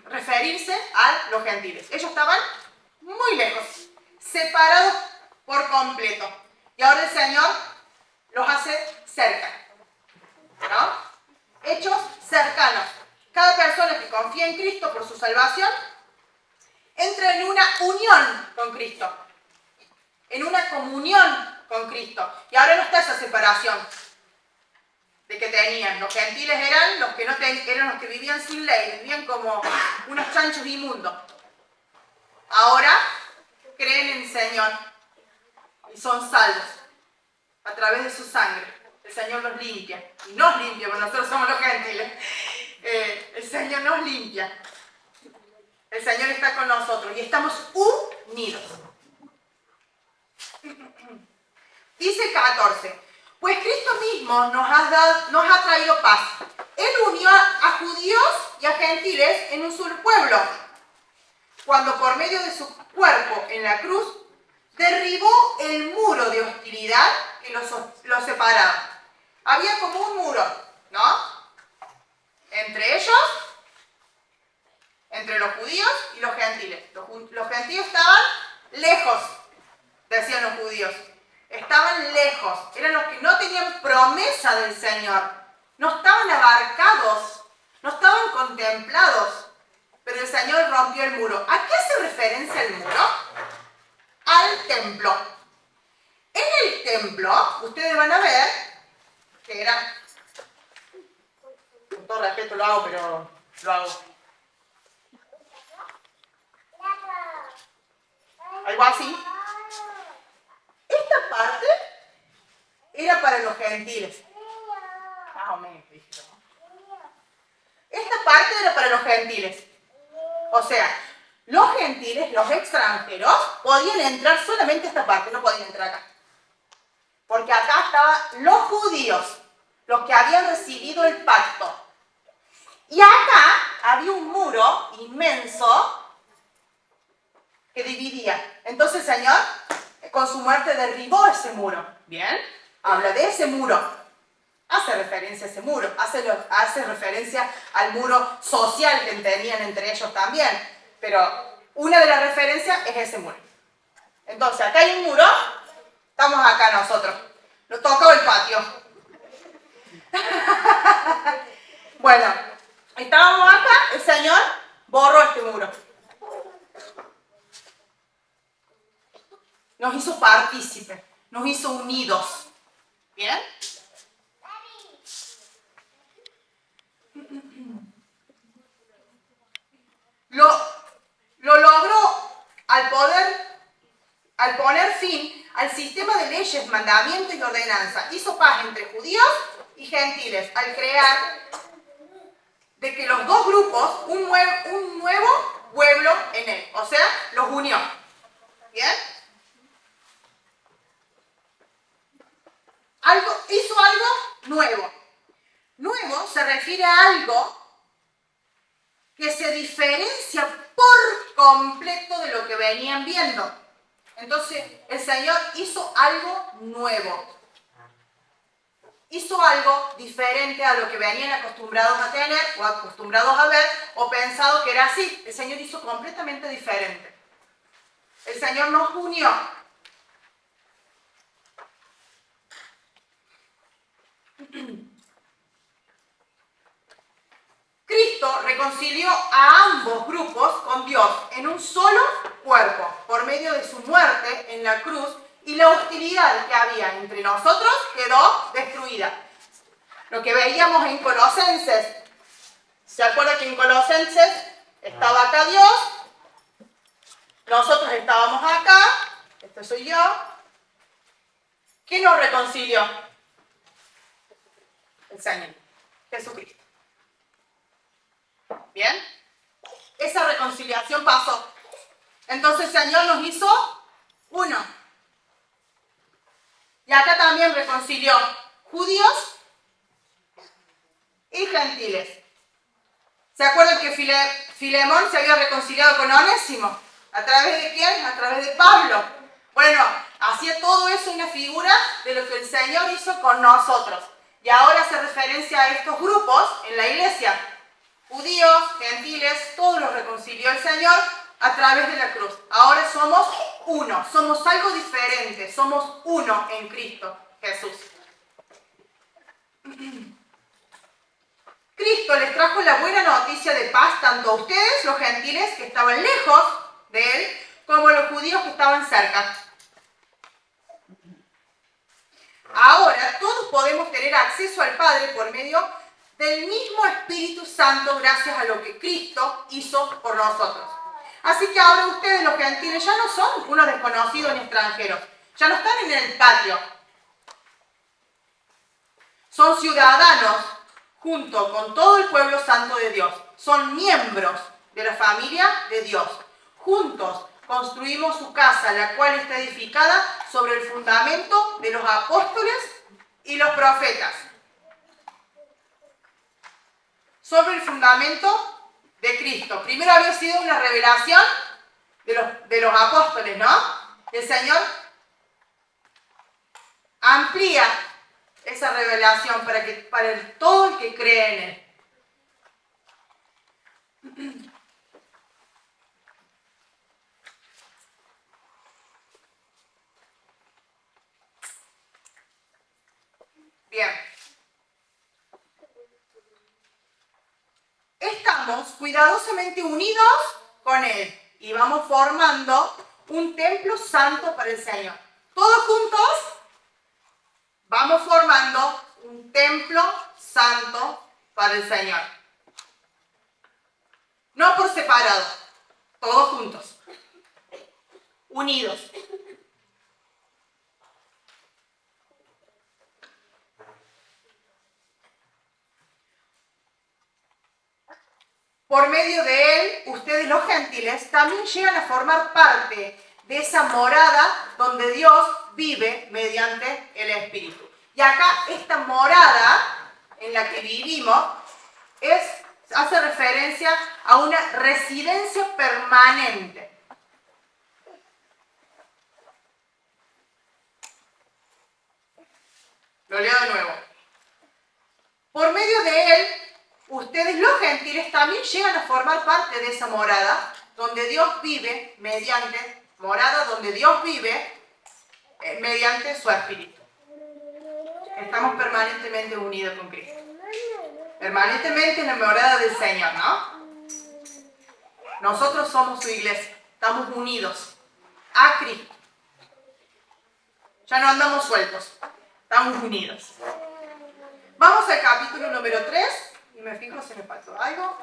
referirse a los gentiles. Ellos estaban muy lejos, separados por completo. Y ahora el Señor los hace cerca, ¿no? Hechos cercanos. Cada persona que confía en Cristo por su salvación entra en una unión con Cristo, en una comunión con Cristo. Y ahora no está esa separación de que tenían. Los gentiles eran los que no eran los que vivían sin ley, vivían como unos chanchos inmundos. Ahora creen en el Señor y son salvos a través de su sangre. El Señor los limpia. Y nos limpia, porque nosotros somos los gentiles. El Señor nos limpia. El Señor está con nosotros y estamos unidos. Dice 14. Pues Cristo mismo nos ha traído paz. Él unió a judíos y a gentiles en un solo pueblo, cuando por medio de su cuerpo en la cruz derribó el muro de hostilidad que los separaba. Había como un muro, ¿no? Entre ellos, entre los judíos y los gentiles. Los gentiles estaban lejos, decían los judíos. Estaban lejos, eran los que no tenían promesa del Señor, no estaban abarcados, no estaban contemplados, pero el Señor rompió el muro. ¿A qué hace referencia el muro? Al templo. En el templo, ustedes van a ver que era, con todo respeto lo hago, pero lo hago. Algo así. Esta parte era para los gentiles. Más o menos, dije yo. Esta parte era para los gentiles. O sea, los gentiles, los extranjeros, podían entrar solamente a esta parte, no podían entrar acá. Porque acá estaban los judíos, los que habían recibido el pacto. Y acá había un muro inmenso que dividía. Entonces el Señor, con su muerte, derribó ese muro. ¿Bien? Habla de ese muro. Hace referencia a ese muro. Hace referencia al muro social que tenían entre ellos también. Pero una de las referencias es ese muro. Entonces, acá hay un muro. Estamos acá nosotros. Nos tocó el patio. Bueno, estábamos acá. El Señor borró este muro. Nos hizo partícipes, nos hizo unidos. ¿Bien? Lo logró al poner fin al sistema de leyes, mandamientos y ordenanzas. Hizo paz entre judíos y gentiles al crear de que los dos grupos, un nuevo pueblo en él. O sea, los unió. ¿Bien? Hizo algo nuevo. Nuevo se refiere a algo que se diferencia por completo de lo que venían viendo. Entonces, el Señor hizo algo nuevo. Hizo algo diferente a lo que venían acostumbrados a tener, o acostumbrados a ver, o pensado que era así. El Señor hizo completamente diferente. El Señor nos unió. Cristo reconcilió a ambos grupos con Dios en un solo cuerpo, por medio de su muerte en la cruz, y la hostilidad que había entre nosotros quedó destruida. Lo que veíamos en Colosenses, ¿se acuerda que en Colosenses estaba acá Dios? Nosotros estábamos acá, este soy yo. ¿Quién nos reconcilió? El Señor, Jesucristo. ¿Bien? Esa reconciliación pasó. Entonces el Señor nos hizo uno. Y acá también reconcilió judíos y gentiles. ¿Se acuerdan que Filemón se había reconciliado con Onésimo? ¿A través de quién? A través de Pablo. Bueno, Hacía todo eso una figura de lo que el Señor hizo con nosotros. Y ahora hace referencia a estos grupos en la iglesia. Judíos, gentiles, todos los reconcilió el Señor a través de la cruz. Ahora somos uno, somos algo diferente, somos uno en Cristo Jesús. Cristo les trajo la buena noticia de paz tanto a ustedes, los gentiles que estaban lejos de Él, como a los judíos que estaban cerca. Ahora todos podemos tener acceso al Padre por medio del mismo Espíritu Santo gracias a lo que Cristo hizo por nosotros. Así que ahora ustedes, los gentiles, ya no son unos desconocidos ni extranjeros. Ya no están en el patio. Son ciudadanos junto con todo el pueblo santo de Dios. Son miembros de la familia de Dios. Juntos construimos su casa, la cual está edificada sobre el fundamento de los apóstoles y los profetas. Sobre el fundamento de Cristo. Primero había sido una revelación de los apóstoles, ¿no? El Señor amplía esa revelación para todo el que cree en Él. Bien. Estamos cuidadosamente unidos con Él y vamos formando un templo santo para el Señor. Todos juntos vamos formando un templo santo para el Señor. No por separado, todos juntos, unidos. Por medio de Él, ustedes los gentiles también llegan a formar parte de esa morada donde Dios vive mediante el Espíritu. Y acá esta morada en la que vivimos hace referencia a una residencia permanente. Lo leo de nuevo. Por medio de Él, ustedes los gentiles también llegan a formar parte de esa morada donde Dios vive mediante su Espíritu. Estamos permanentemente unidos con Cristo. Permanentemente en la morada del Señor, ¿no? Nosotros somos su iglesia. Estamos unidos a Cristo. Ya no andamos sueltos. Estamos unidos. Vamos al capítulo número 3. Y me fijo si me faltó algo.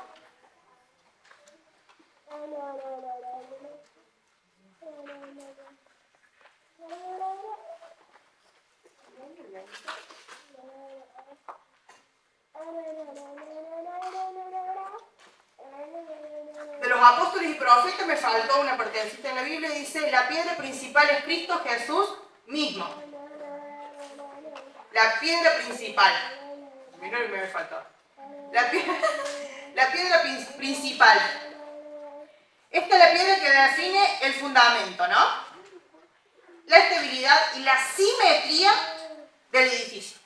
De los apóstoles y profetas me faltó una partecita en la Biblia y dice: la piedra principal es Cristo Jesús mismo. La piedra principal. Mira lo que me faltó. La piedra principal. Esta es la piedra que define el fundamento, ¿no? La estabilidad y la simetría del edificio.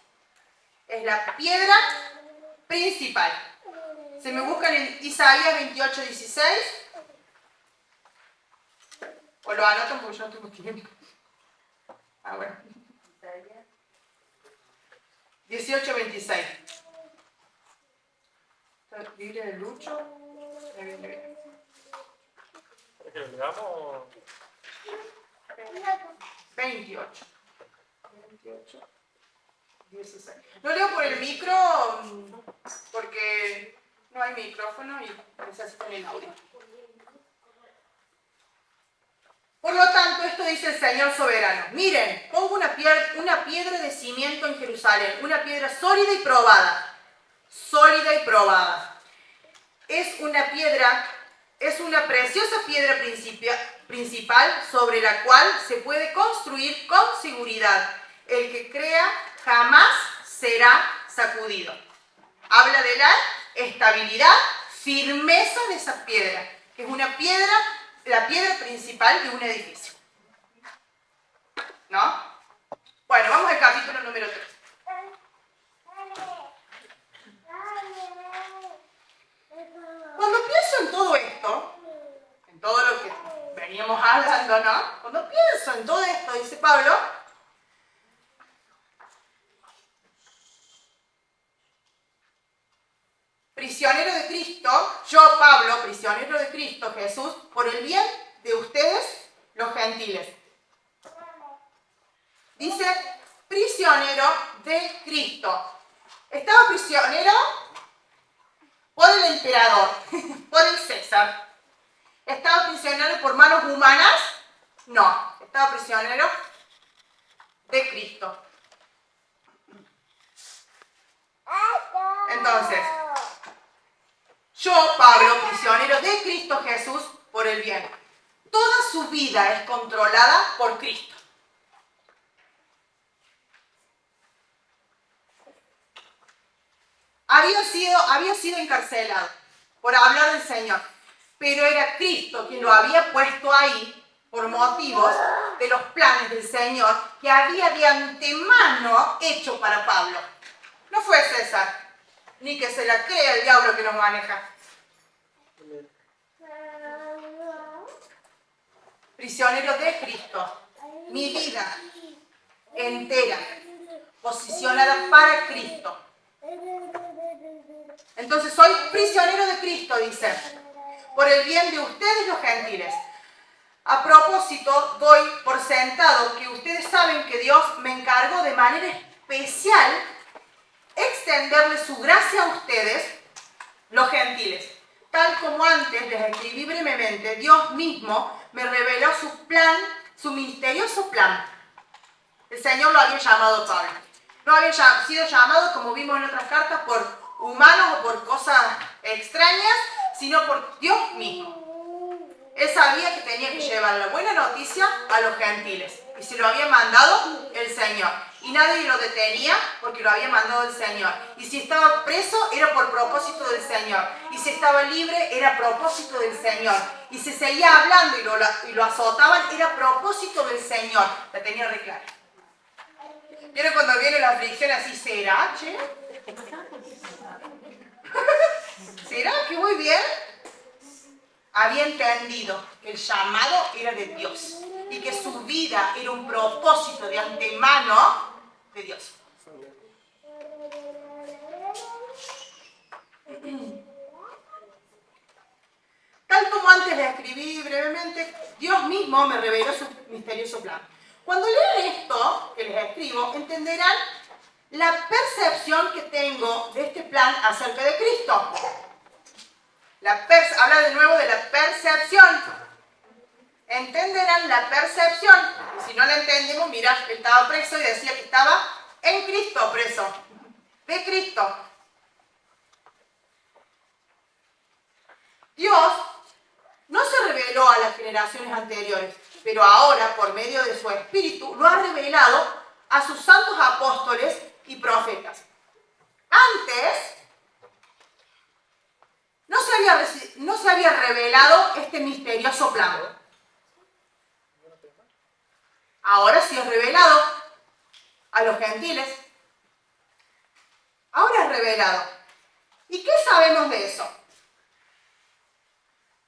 Es la piedra principal. Se me buscan en Isaías 28:16. O lo anotan porque yo no tengo tiempo. Ah, bueno. 18:26. La Biblia de Lucho. La Biblia de... ¿Es que lo leamos? 28. 16. Lo leo por el micro porque no hay micrófono y necesitan el audio. Por lo tanto, esto dice el Señor soberano. Miren, pongo una piedra de cimiento en Jerusalén, una piedra sólida y probada. Sólida y probada. Es una preciosa piedra principal sobre la cual se puede construir con seguridad. El que crea jamás será sacudido. Habla de la estabilidad, firmeza de esa piedra, que es la piedra principal de un edificio. ¿no? Bueno, vamos al capítulo número 3. Cuando pienso en todo esto, en todo lo que veníamos hablando, ¿no? Cuando pienso en todo esto, dice Pablo, prisionero de Cristo, yo, Pablo, prisionero de Cristo Jesús, por el bien de ustedes, los gentiles. Dice, prisionero de Cristo. Estaba prisionero por el emperador, por el César. ¿Estaba prisionero por manos humanas? No, estaba prisionero de Cristo. Entonces, yo, Pablo, prisionero de Cristo Jesús, por el bien. Toda su vida es controlada por Cristo. Había sido encarcelado por hablar del Señor, pero era Cristo quien lo había puesto ahí por motivos de los planes del Señor que había de antemano hecho para Pablo. No fue César, ni que se la crea el diablo que nos maneja. Prisionero de Cristo, mi vida entera posicionada para Cristo. Entonces soy prisionero de Cristo, dice, por el bien de ustedes los gentiles. A propósito, doy por sentado que ustedes saben que Dios me encargó de manera especial extenderle su gracia a ustedes, los gentiles. Tal como antes les escribí brevemente, Dios mismo me reveló su plan, su misterioso plan. El Señor lo había llamado Pablo. No había sido llamado, como vimos en otras cartas, por humanos o por cosas extrañas, sino por Dios mismo. Él sabía que tenía que llevar la buena noticia a los gentiles. Y se lo había mandado el Señor. Y nadie lo detenía porque lo había mandado el Señor. Y si estaba preso, era por propósito del Señor. Y si estaba libre, era a propósito del Señor. Y si seguía hablando y lo azotaban, era a propósito del Señor. La tenía re clara. ¿Vieron cuando viene la aflicción así? ¿Será, che? ¿Será que voy bien? Había entendido que el llamado era de Dios y que su vida era un propósito de antemano de Dios. Tal como antes le escribí brevemente, Dios mismo me reveló su misterioso plan. Cuando lean esto que les escribo, entenderán la percepción que tengo de este plan acerca de Cristo. Habla de nuevo de la percepción. Entenderán la percepción. Si no la entendemos, mira, él estaba preso y decía que estaba en Cristo preso. De Cristo. Dios no se reveló a las generaciones anteriores, pero ahora, por medio de su Espíritu, lo ha revelado a sus santos apóstoles y profetas. Antes, no se había revelado este misterioso plan. Ahora sí es revelado a los gentiles. Ahora es revelado. ¿Y qué sabemos de eso?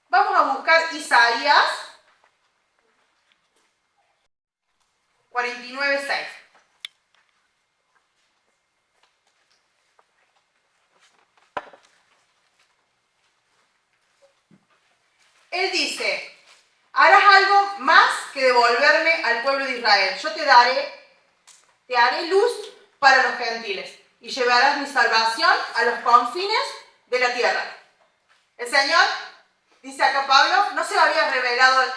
Vamos a buscar Isaías 49:6. Él dice, harás algo más que devolverme al pueblo de Israel. Yo te haré luz para los gentiles y llevarás mi salvación a los confines de la tierra. El Señor, dice acá Pablo, no se había revelado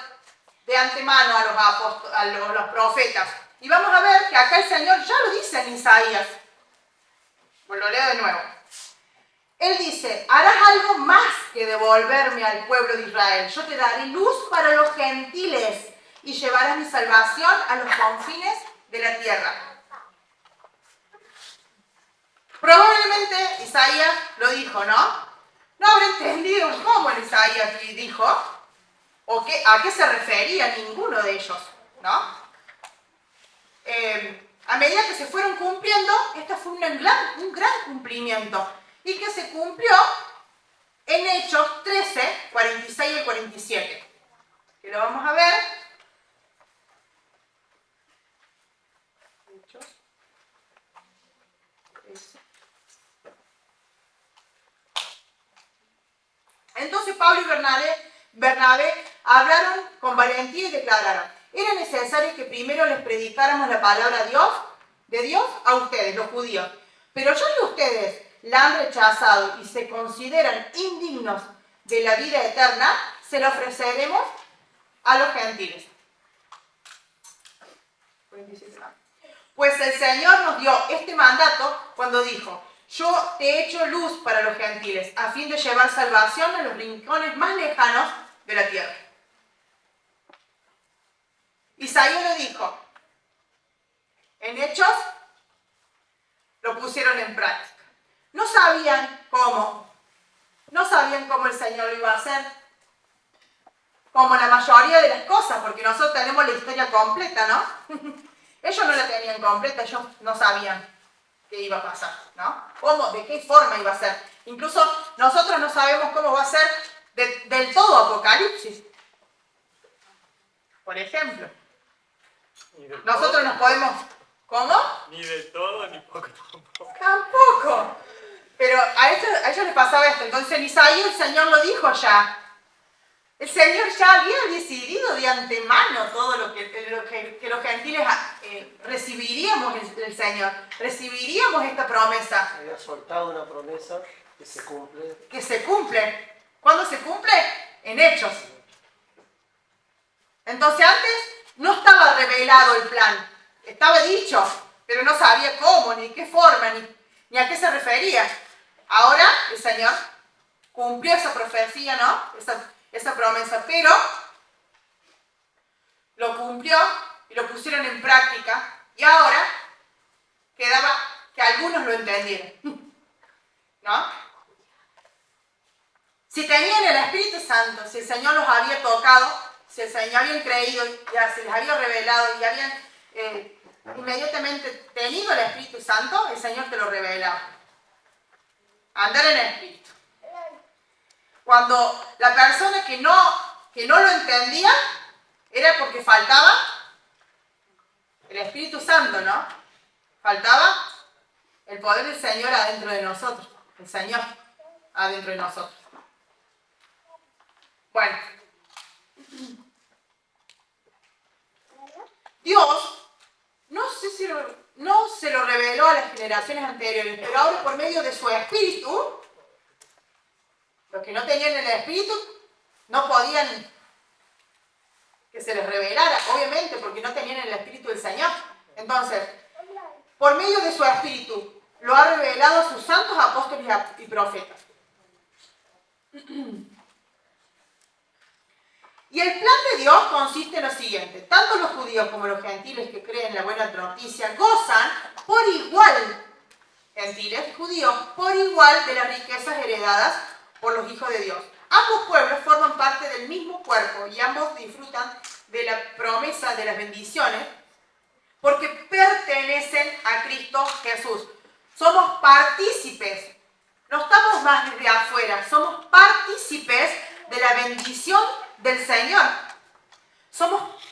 de antemano a los apóstoles, a los profetas. Y vamos a ver que acá el Señor ya lo dice en Isaías. Pues lo leo de nuevo. Él dice, harás algo más que devolverme al pueblo de Israel. Yo te daré luz para los gentiles y llevarás mi salvación a los confines de la tierra. Probablemente Isaías lo dijo, ¿no? No habrá entendido cómo en Isaías dijo o a qué se refería ninguno de ellos, ¿no? a medida que se fueron cumpliendo, este fue un gran cumplimiento y que se cumplió en Hechos 13, 46 y 47, que lo vamos a ver. Hechos 13. Entonces Pablo y Bernabé hablaron con valentía y declararon: era necesario que primero les predicáramos la palabra de Dios a ustedes, los judíos. Pero ya que ustedes la han rechazado y se consideran indignos de la vida eterna, se la ofreceremos a los gentiles. Pues el Señor nos dio este mandato cuando dijo: yo te he hecho luz para los gentiles, a fin de llevar salvación a los rincones más lejanos de la tierra. Isaías lo dijo. En Hechos lo pusieron en práctica. No sabían cómo el Señor lo iba a hacer, como la mayoría de las cosas, porque nosotros tenemos la historia completa, ¿no? Ellos no la tenían completa, ellos no sabían qué iba a pasar, ¿no? ¿Cómo? ¿De qué forma iba a ser? Incluso nosotros no sabemos cómo va a ser del todo Apocalipsis. Por ejemplo. Nosotros nos podemos... ¿Cómo? Ni de todo, ni poco tampoco. Tampoco. Pero a ellos les pasaba esto. Entonces en Isaías el Señor lo dijo ya. El Señor ya había decidido de antemano todo lo que los gentiles recibiríamos del Señor. Recibiríamos esta promesa. Había soltado una promesa que se cumple. Que se cumple. ¿Cuándo se cumple? En Hechos. Entonces antes no estaba revelado el plan. Estaba dicho, pero no sabía cómo, ni qué forma, ni a qué se refería. Ahora el Señor cumplió esa profecía, ¿no? Esa promesa, pero lo cumplió y lo pusieron en práctica, y ahora quedaba que algunos lo entendieran, ¿no? Si tenían el Espíritu Santo, si el Señor los había tocado, si el Señor habían creído, ya se les había revelado y habían inmediatamente tenido el Espíritu Santo, el Señor te lo revelaba. Andar en el Espíritu. Cuando la persona que no lo entendía, era porque faltaba el Espíritu Santo, ¿no? Faltaba el poder del Señor adentro de nosotros. El Señor adentro de nosotros. Bueno. Dios no se lo reveló a las generaciones anteriores, pero ahora por medio de su Espíritu, los que no tenían el Espíritu no podían que se les revelara, obviamente, porque no tenían el Espíritu del Señor. Entonces, por medio de su Espíritu, lo ha revelado a sus santos apóstoles y profetas. Y el plan de Dios consiste en lo siguiente: tanto los judíos como los gentiles que creen la buena noticia gozan por igual, gentiles y judíos, por igual de las riquezas heredadas por los hijos de Dios. Ambos pueblos forman parte del mismo cuerpo y ambos disfrutan de la promesa de las bendiciones porque pertenecen a Cristo Jesús. Somos partícipes, no estamos más desde afuera, somos partícipes de la bendición del Señor.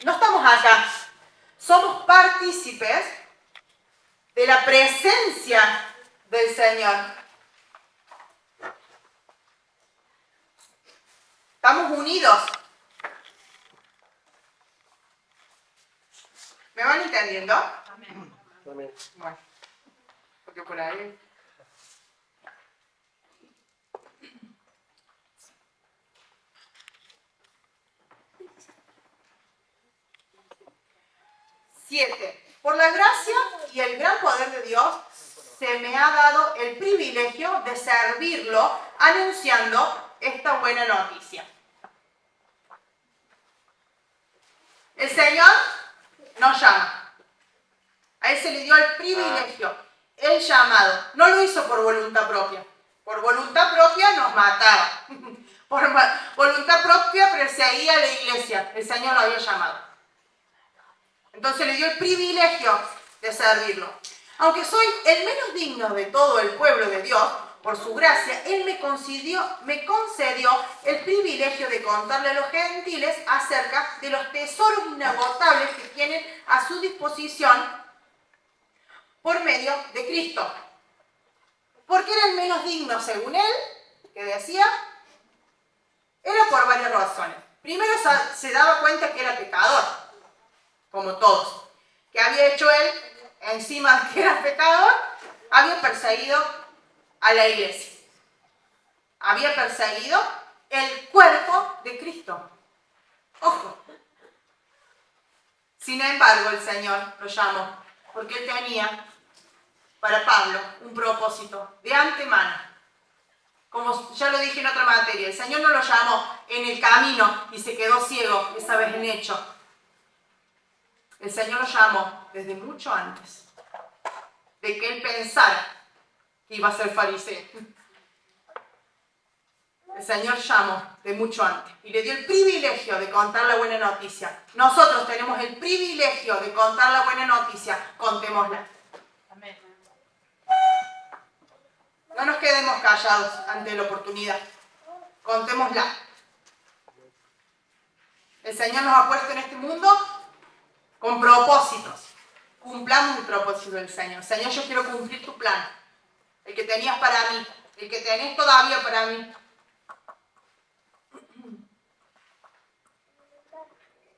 No estamos acá, somos partícipes de la presencia del Señor. Estamos unidos. ¿Me van entendiendo? Amén. Amén. Bueno, porque por ahí... Por la gracia y el gran poder de Dios, se me ha dado el privilegio de servirlo anunciando esta buena noticia. El Señor nos llama. A Él se le dio el privilegio, el llamado. No lo hizo por voluntad propia. Por voluntad propia nos mataba. Por voluntad propia perseguía a la iglesia. El Señor lo había llamado. Entonces le dio el privilegio de servirlo. Aunque soy el menos digno de todo el pueblo de Dios, por su gracia, Él me concedió el privilegio de contarle a los gentiles acerca de los tesoros inagotables que tienen a su disposición por medio de Cristo. ¿Por qué era el menos digno según Él? Que decía, era por varias razones. Primero se daba cuenta que era pecador, como todos. Que había hecho Él, encima de que era pecador, había perseguido a la iglesia. Había perseguido el cuerpo de Cristo. Ojo. Sin embargo, el Señor lo llamó, porque Él tenía para Pablo un propósito de antemano. Como ya lo dije en otra materia, el Señor no lo llamó en el camino y se quedó ciego esa vez en hecho. El Señor lo llamó desde mucho antes de que Él pensara que iba a ser fariseo. El Señor llamó de mucho antes y le dio el privilegio de contar la buena noticia. Nosotros tenemos el privilegio de contar la buena noticia, contémosla. Amén. No nos quedemos callados ante la oportunidad. Contémosla. El Señor nos ha puesto en este mundo con propósitos. Cumplamos el propósito del Señor. Señor, yo quiero cumplir tu plan. El que tenías para mí. El que tenés todavía para mí.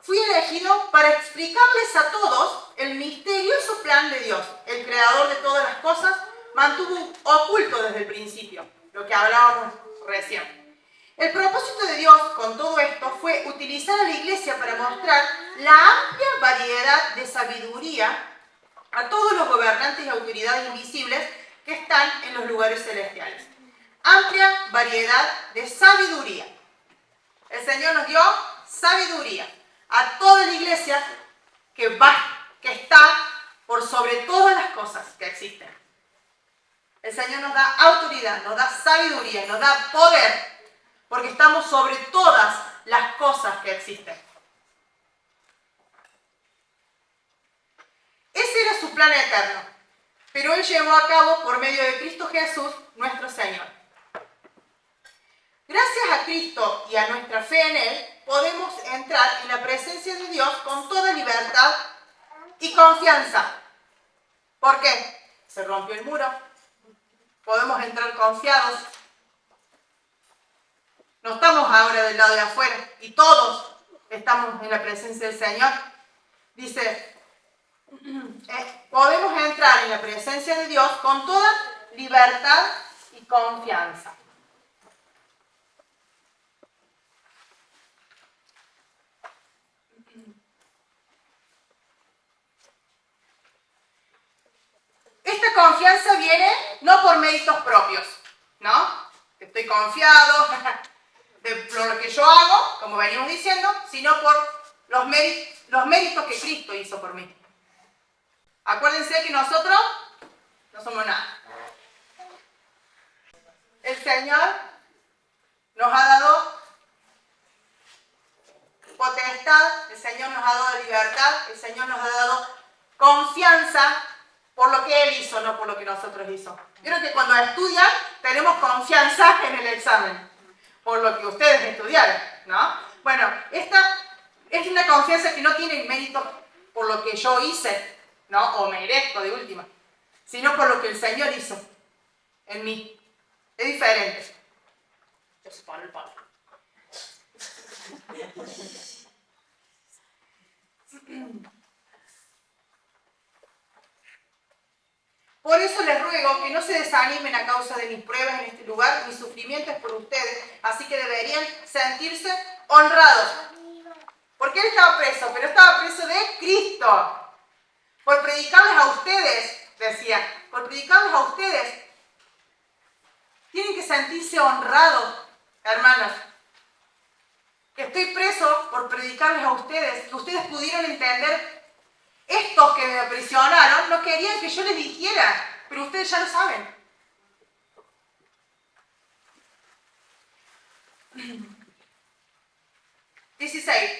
Fui elegido para explicarles a todos el misterioso plan de Dios. El creador de todas las cosas mantuvo oculto desde el principio, lo que hablábamos recién. El propósito de Dios con todo esto fue utilizar a la iglesia para mostrar la amplia variedad de sabiduría a todos los gobernantes y autoridades invisibles que están en los lugares celestiales. Amplia variedad de sabiduría. El Señor nos dio sabiduría a toda la iglesia que está por sobre todas las cosas que existen. El Señor nos da autoridad, nos da sabiduría, nos da poder, porque estamos sobre todas las cosas que existen. Ese era su plan eterno, pero Él llevó a cabo por medio de Cristo Jesús, nuestro Señor. Gracias a Cristo y a nuestra fe en Él, podemos entrar en la presencia de Dios con toda libertad y confianza. ¿Por qué? Se rompió el muro. Podemos entrar confiados. No estamos ahora del lado de afuera y todos estamos en la presencia del Señor. Dice, podemos entrar en la presencia de Dios con toda libertad y confianza. Esta confianza viene no por méritos propios, ¿no? Estoy confiado de lo que yo hago, como venimos diciendo, sino por los méritos que Cristo hizo por mí. Acuérdense que nosotros no somos nada. El Señor nos ha dado potestad, el Señor nos ha dado libertad, el Señor nos ha dado confianza por lo que Él hizo, no por lo que nosotros hicimos. Creo que cuando estudian tenemos confianza en el examen, por lo que ustedes estudiaron, ¿no? Bueno, esta es una confianza que no tiene mérito por lo que yo hice, ¿no? O merezco de última, sino por lo que el Señor hizo en mí. Es diferente. Ya se pone el palo. Por eso les ruego que no se desanimen a causa de mis pruebas en este lugar. Mi sufrimiento es por ustedes, así que deberían sentirse honrados. Porque Él estaba preso, pero estaba preso de Cristo. Por predicarles a ustedes, decía, por predicarles a ustedes. Tienen que sentirse honrados, hermanos. Que estoy preso por predicarles a ustedes, que ustedes pudieron entender. Estos que me aprisionaron no querían que yo les dijera, pero ustedes ya lo saben.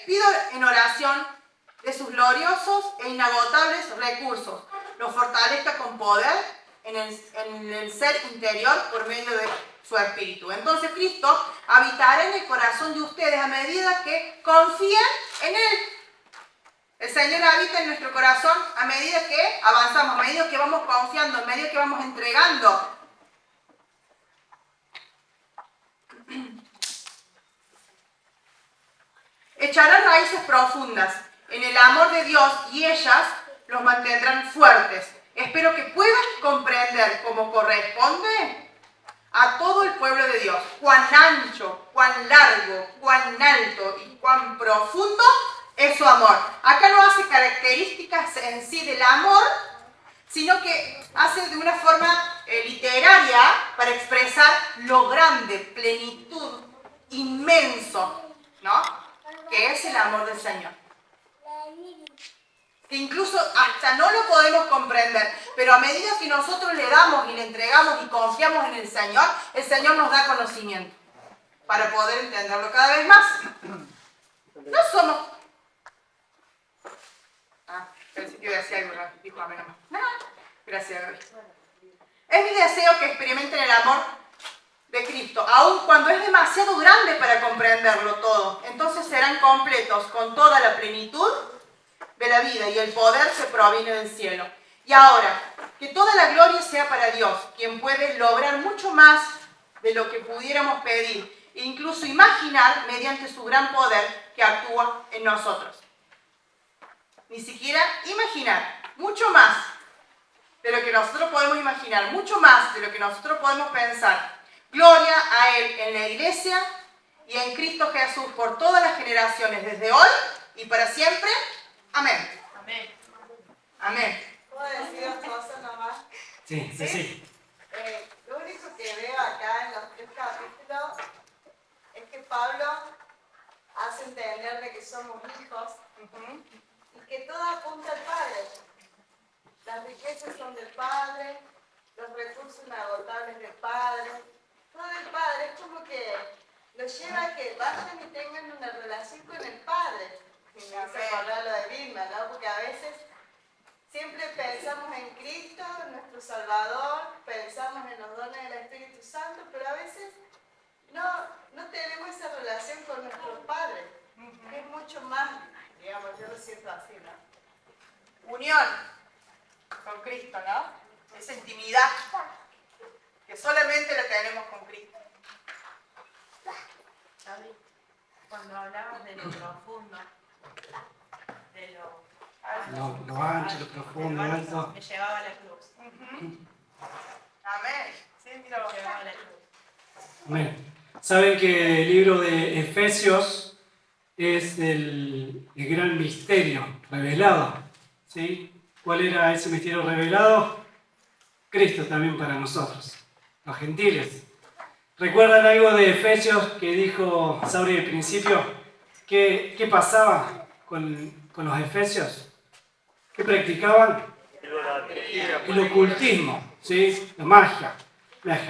Pido en oración de sus gloriosos e inagotables recursos, los fortalezca con poder en el ser interior por medio de su espíritu. Entonces Cristo habitará en el corazón de ustedes a medida que confían en Él. El Señor habita en nuestro corazón a medida que avanzamos, a medida que vamos confiando, a medida que vamos entregando. Echarán raíces profundas en el amor de Dios y ellas los mantendrán fuertes. Espero que puedan comprender como corresponde a todo el pueblo de Dios cuán ancho, cuán largo, cuán alto y cuán profundo es su amor. Acá no hace características en sí del amor, sino que hace de una forma literaria para expresar lo grande, plenitud, inmenso, ¿no? Que es el amor del Señor. Que incluso hasta no lo podemos comprender, pero a medida que nosotros le damos y le entregamos y confiamos en el Señor nos da conocimiento para poder entenderlo cada vez más. No somos... pensé que iba a decir algo, dijo amén nomás. No, gracias, Gaby. Es mi deseo que experimenten el amor de Cristo, aun cuando es demasiado grande para comprenderlo todo. Entonces serán completos con toda la plenitud de la vida y el poder se proviene del cielo. Y ahora, que toda la gloria sea para Dios, quien puede lograr mucho más de lo que pudiéramos pedir e incluso imaginar mediante su gran poder que actúa en nosotros. Ni siquiera imaginar, mucho más de lo que nosotros podemos imaginar, mucho más de lo que nosotros podemos pensar. Gloria a Él en la iglesia y en Cristo Jesús por todas las generaciones, desde hoy y para siempre. Amén. Amén. Amén. ¿Puedo decir dos cosas nomás? Sí. Lo único que veo acá en los 3 capítulos es que Pablo hace entender de que somos hijos y que todo apunta al Padre. Las riquezas son del Padre, los recursos inagotables del Padre, todo del Padre. Es como que los lleva a que vayan y tengan una relación con el Padre. Y me hace acordar lo de Vilma, ¿no? Porque a veces siempre pensamos en Cristo, nuestro Salvador, pensamos en los dones del Espíritu Santo, pero a veces no tenemos esa relación con nuestro Padre, que es mucho más, digamos, yo lo siento así, ¿no? Unión con Cristo, ¿no? Esa intimidad que solamente la tenemos con Cristo. Gaby, cuando hablabas de lo profundo, de Lo ancho, lo profundo, lo alto. me llevaba a la cruz. Amén. Sí, mira, Me llevaba a la cruz. Amén. Saben que el libro de Efesios es el gran misterio revelado, ¿sí? ¿Cuál era ese misterio revelado? Cristo también para nosotros, los gentiles. ¿Recuerdan algo de Efesios que dijo Sabri al principio? ¿Qué pasaba con los efesios? ¿Qué practicaban? El ocultismo, ¿sí? La magia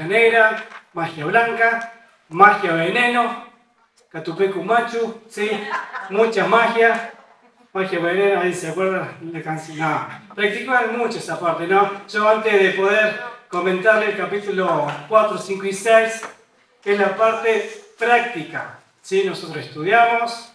negra, magia blanca, magia veneno, catupecu machu, ¿sí? Mucha magia veneno, ahí se acuerdan la canción. No, practicaban mucho esa parte, ¿no? Yo antes de poder comentarle el capítulo 4, 5 y 6, es la parte práctica, ¿sí? Nosotros estudiamos,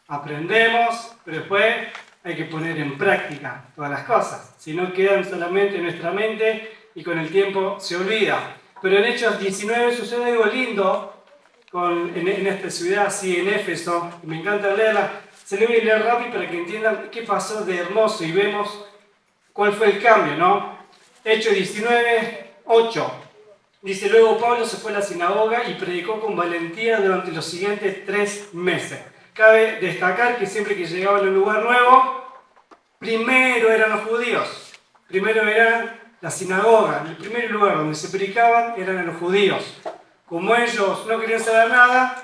aprendemos, pero después hay que poner en práctica todas las cosas. Si no quedan solamente en nuestra mente y con el tiempo se olvida. Pero en Hechos 19 sucede algo lindo en esta ciudad, así en Éfeso. Me encanta leerla. Se le voy a leer rápido para que entiendan qué pasó de hermoso y vemos cuál fue el cambio, ¿no? Hechos 19, 8. Dice, luego Pablo se fue a la sinagoga y predicó con valentía durante los siguientes 3 meses. Cabe destacar que siempre que llegaban a un lugar nuevo, primero eran los judíos, primero era la sinagoga, el primer lugar donde se predicaban eran a los judíos. Como ellos no querían saber nada,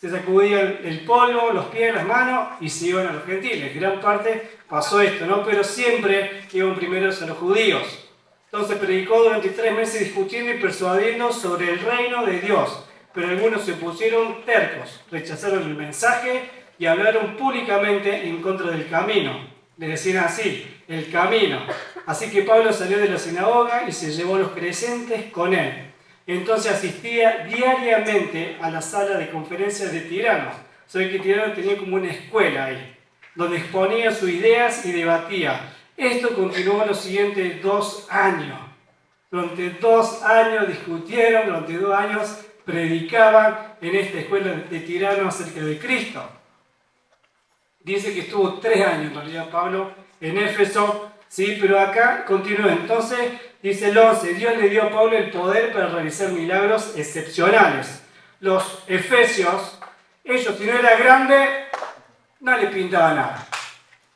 se sacudían el polvo, los pies, las manos y se iban a los gentiles. Gran parte pasó esto, ¿no? Pero siempre iban primeros a los judíos. Entonces predicó durante 3 meses discutiendo y persuadiendo sobre el reino de Dios. Pero algunos se pusieron tercos, rechazaron el mensaje y hablaron públicamente en contra del camino. le decían así, el camino. Así que Pablo salió de la sinagoga y se llevó a los creyentes con él. Entonces asistía diariamente a la sala de conferencias de Tirano. Sabe que Tirano tenía como una escuela ahí, donde exponía sus ideas y debatía. Esto continuó los siguientes 2 años. Durante 2 años discutieron, durante 2 años predicaban en esta escuela de Tirano acerca de Cristo. Dice que estuvo 3 años en realidad Pablo en Éfeso, ¿sí? Pero acá continúa. Entonces dice el 11, Dios le dio a Pablo el poder para realizar milagros excepcionales. Los efesios, ellos si no era grande, no le pintaba nada.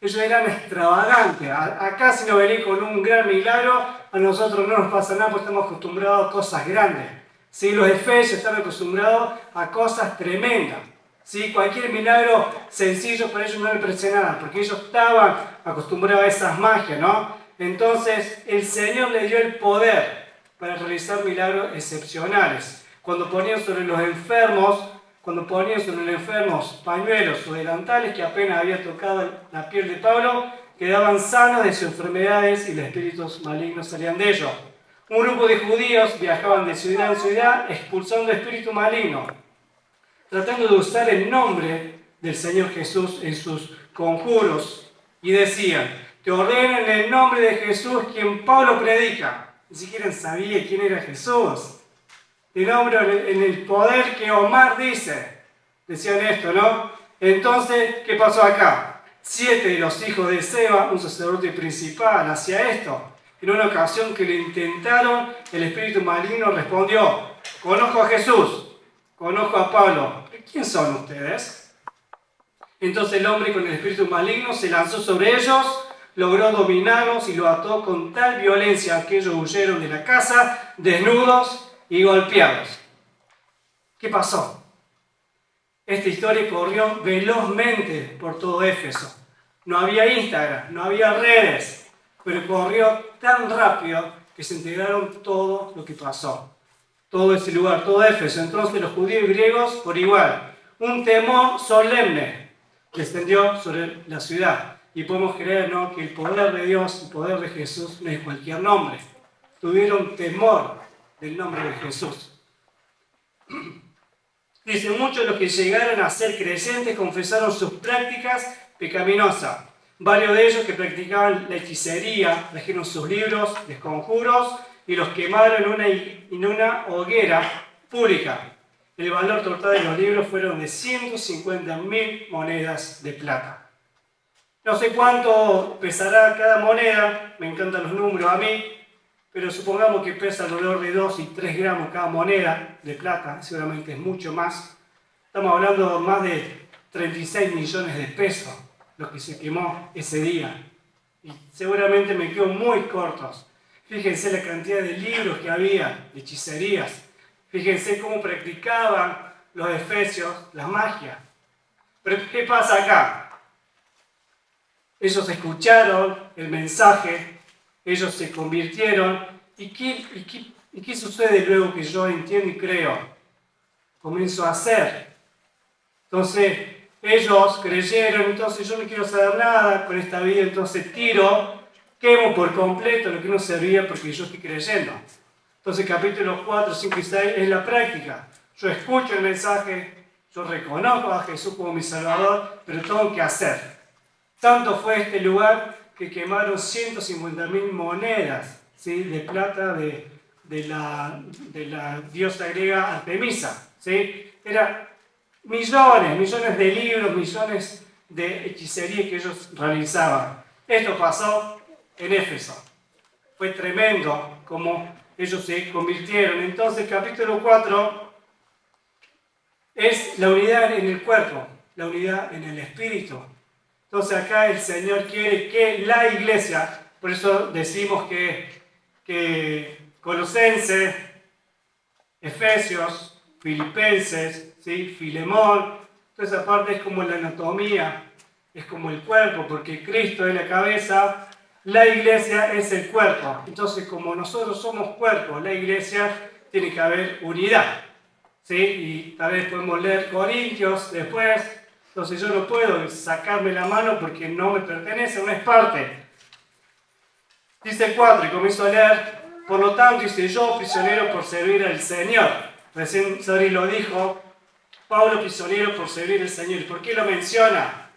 Ellos eran extravagantes. Acá si no venís con un gran milagro, a nosotros no nos pasa nada porque estamos acostumbrados a cosas grandes. ¿Sí? Los efesios están acostumbrados a cosas tremendas. ¿Sí? Cualquier milagro sencillo para ellos no le parece nada, porque ellos estaban acostumbrados a esas magias, ¿no? Entonces el Señor le dio el poder para realizar milagros excepcionales. Cuando ponían sobre los enfermos pañuelos o delantales que apenas había tocado la piel de Pablo, quedaban sanos de sus enfermedades y los espíritus malignos salían de ellos. Un grupo de judíos viajaban de ciudad en ciudad expulsando espíritus malignos, tratando de usar el nombre del Señor Jesús en sus conjuros, y decían, te ordeno en el nombre de Jesús quien Pablo predica. Ni siquiera sabía quién era Jesús. Te nombro en el poder que Omar dice. Decían esto, ¿no? Entonces, ¿qué pasó acá? 7 de los hijos de Seba, un sacerdote principal, hacía esto. En una ocasión que lo intentaron, el espíritu maligno respondió, conozco a Jesús, conozco a Pablo. ¿Quién son ustedes? Entonces el hombre con el espíritu maligno se lanzó sobre ellos, logró dominarlos y lo ató con tal violencia que ellos huyeron de la casa, desnudos y golpeados. ¿Qué pasó? Esta historia corrió velozmente por todo Éfeso. No había Instagram, no había redes, pero corrió tan rápido que se enteraron todo lo que pasó. Todo ese lugar, todo Éfeso. Entonces los judíos y griegos por igual. Un temor solemne descendió sobre la ciudad. Y podemos creer, ¿no?, que el poder de Dios, el poder de Jesús no es cualquier nombre. Tuvieron temor del nombre de Jesús. Dice, muchos de los que llegaron a ser creyentes confesaron sus prácticas pecaminosas. Varios de ellos que practicaban la hechicería trajeron sus libros de conjuros y los quemaron en una hoguera pública. El valor total de los libros fueron de 150.000 monedas de plata. No sé cuánto pesará cada moneda, me encantan los números a mí, pero supongamos que pesa alrededor de 2 y 3 gramos cada moneda de plata, seguramente es mucho más. Estamos hablando de más de 36 millones de pesos, lo que se quemó ese día. Y seguramente me quedo muy cortos. Fíjense la cantidad de libros que había, de hechicerías. Fíjense cómo practicaban los efesios la magia. Pero ¿qué pasa acá? Ellos escucharon el mensaje, ellos se convirtieron. ¿Y qué sucede luego que yo entiendo y creo? Comienzo a hacer. Entonces, ellos creyeron, entonces yo no quiero saber nada con esta vida, entonces quemo por completo lo que no servía porque yo estoy creyendo. Entonces, capítulos 4, 5 y 6 es la práctica. Yo escucho el mensaje, yo reconozco a Jesús como mi Salvador, pero tengo que hacer. Tanto fue este lugar que quemaron 150.000 monedas, ¿sí?, de plata de la diosa griega Artemisa, ¿sí? Era millones de libros, millones de hechicería que ellos realizaban. Esto pasó en Éfeso. Fue tremendo como ellos se convirtieron. Entonces, capítulo 4 es la unidad en el cuerpo, la unidad en el espíritu. Entonces acá el Señor quiere que la iglesia, por eso decimos que Colosenses, Efesios, Filipenses, ¿sí?, Filemón, toda esa parte es como la anatomía, es como el cuerpo, porque Cristo es la cabeza, la iglesia es el cuerpo. Entonces, como nosotros somos cuerpo, la iglesia, tiene que haber unidad, ¿sí? Y tal vez podemos leer Corintios después, Entonces yo no puedo sacarme la mano porque no me pertenece, no es parte. Dice el 4, y comienzo a leer, por lo tanto, dice yo, prisionero por servir al Señor. Recién Sabri lo dijo, Pablo prisionero por servir al Señor. ¿Y por qué lo menciona?